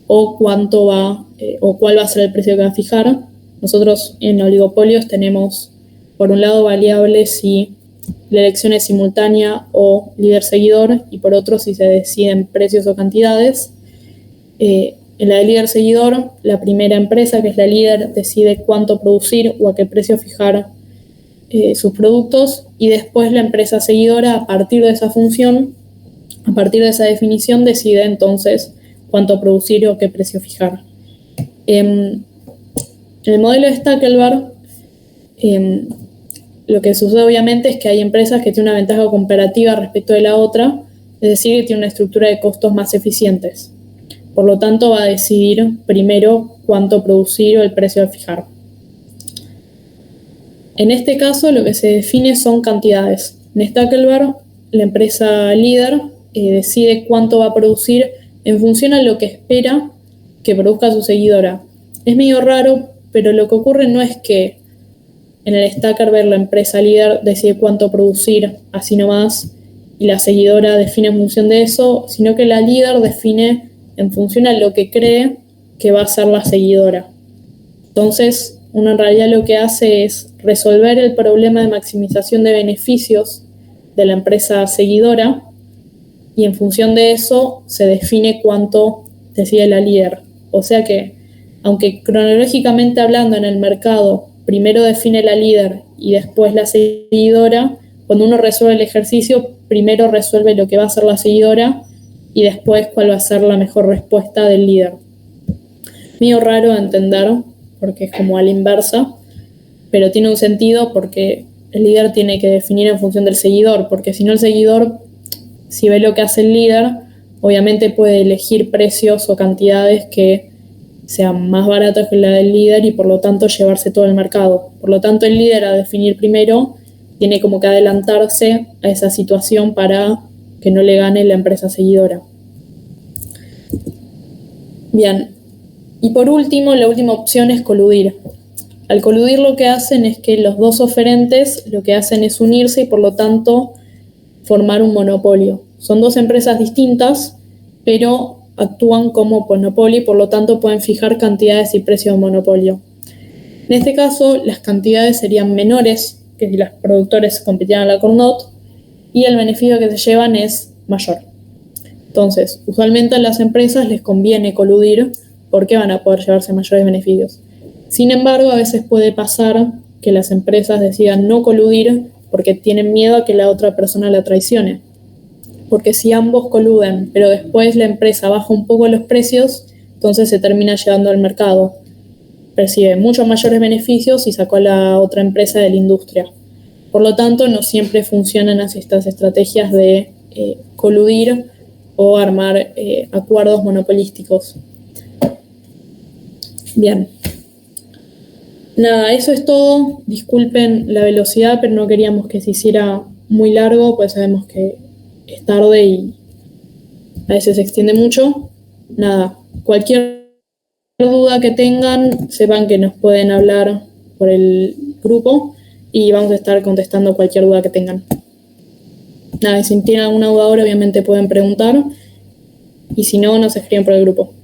B: o cuál va a ser el precio que va a fijar. Nosotros en oligopolios tenemos, por un lado, variables si la elección es simultánea o líder-seguidor, y por otro, si se deciden precios o cantidades. En la de líder-seguidor, la primera empresa, que es la líder, decide cuánto producir o a qué precio fijar sus productos, y después la empresa seguidora, a partir de esa función, a partir de esa definición, decide entonces cuánto producir o qué precio fijar. En el modelo de Stackelberg, lo que sucede obviamente es que hay empresas que tienen una ventaja comparativa respecto de la otra, es decir, que tienen una estructura de costos más eficientes. Por lo tanto, va a decidir primero cuánto producir o el precio a fijar. En este caso, lo que se define son cantidades. En Stackelberg, la empresa líder decide cuánto va a producir en función a lo que espera que produzca su seguidora. Es medio raro, pero lo que ocurre no es que en el Stackelberg la empresa líder decide cuánto producir así nomás y la seguidora define en función de eso, sino que la líder define en función a lo que cree que va a ser la seguidora. Entonces, uno en realidad lo que hace es resolver el problema de maximización de beneficios de la empresa seguidora y en función de eso se define cuánto decide la líder. O sea que, aunque cronológicamente hablando en el mercado primero define la líder y después la seguidora, cuando uno resuelve el ejercicio, primero resuelve lo que va a hacer la seguidora y después cuál va a ser la mejor respuesta del líder. Medio raro de entender, porque es como a la inversa, pero tiene un sentido porque el líder tiene que definir en función del seguidor, porque si no el seguidor, si ve lo que hace el líder, obviamente puede elegir precios o cantidades que sean más baratas que la del líder y por lo tanto llevarse todo el mercado. Por lo tanto, el líder a definir primero tiene como que adelantarse a esa situación para que no le gane la empresa seguidora. Bien, y por último, la última opción es coludir. Al coludir lo que hacen es que los dos oferentes lo que hacen es unirse y por lo tanto formar un monopolio. Son dos empresas distintas, pero actúan como monopolio y por lo tanto pueden fijar cantidades y precios de monopolio. En este caso, las cantidades serían menores que si los productores compitieran a la Cornot y el beneficio que se llevan es mayor. Entonces, usualmente a las empresas les conviene coludir porque van a poder llevarse mayores beneficios. Sin embargo, a veces puede pasar que las empresas decidan no coludir porque tienen miedo a que la otra persona la traicione. Porque si ambos coluden, pero después la empresa baja un poco los precios, entonces se termina llevando al mercado. Percibe muchos mayores beneficios y sacó a la otra empresa de la industria. Por lo tanto, no siempre funcionan así estas estrategias de coludir o armar acuerdos monopolísticos. Bien. Nada, eso es todo. Disculpen la velocidad, pero no queríamos que se hiciera muy largo, pues sabemos que es tarde y a veces se extiende mucho. Nada, cualquier duda que tengan, sepan que nos pueden hablar por el grupo y vamos a estar contestando cualquier duda que tengan. Nada, si tienen alguna duda ahora, obviamente pueden preguntar y si no, nos escriben por el grupo.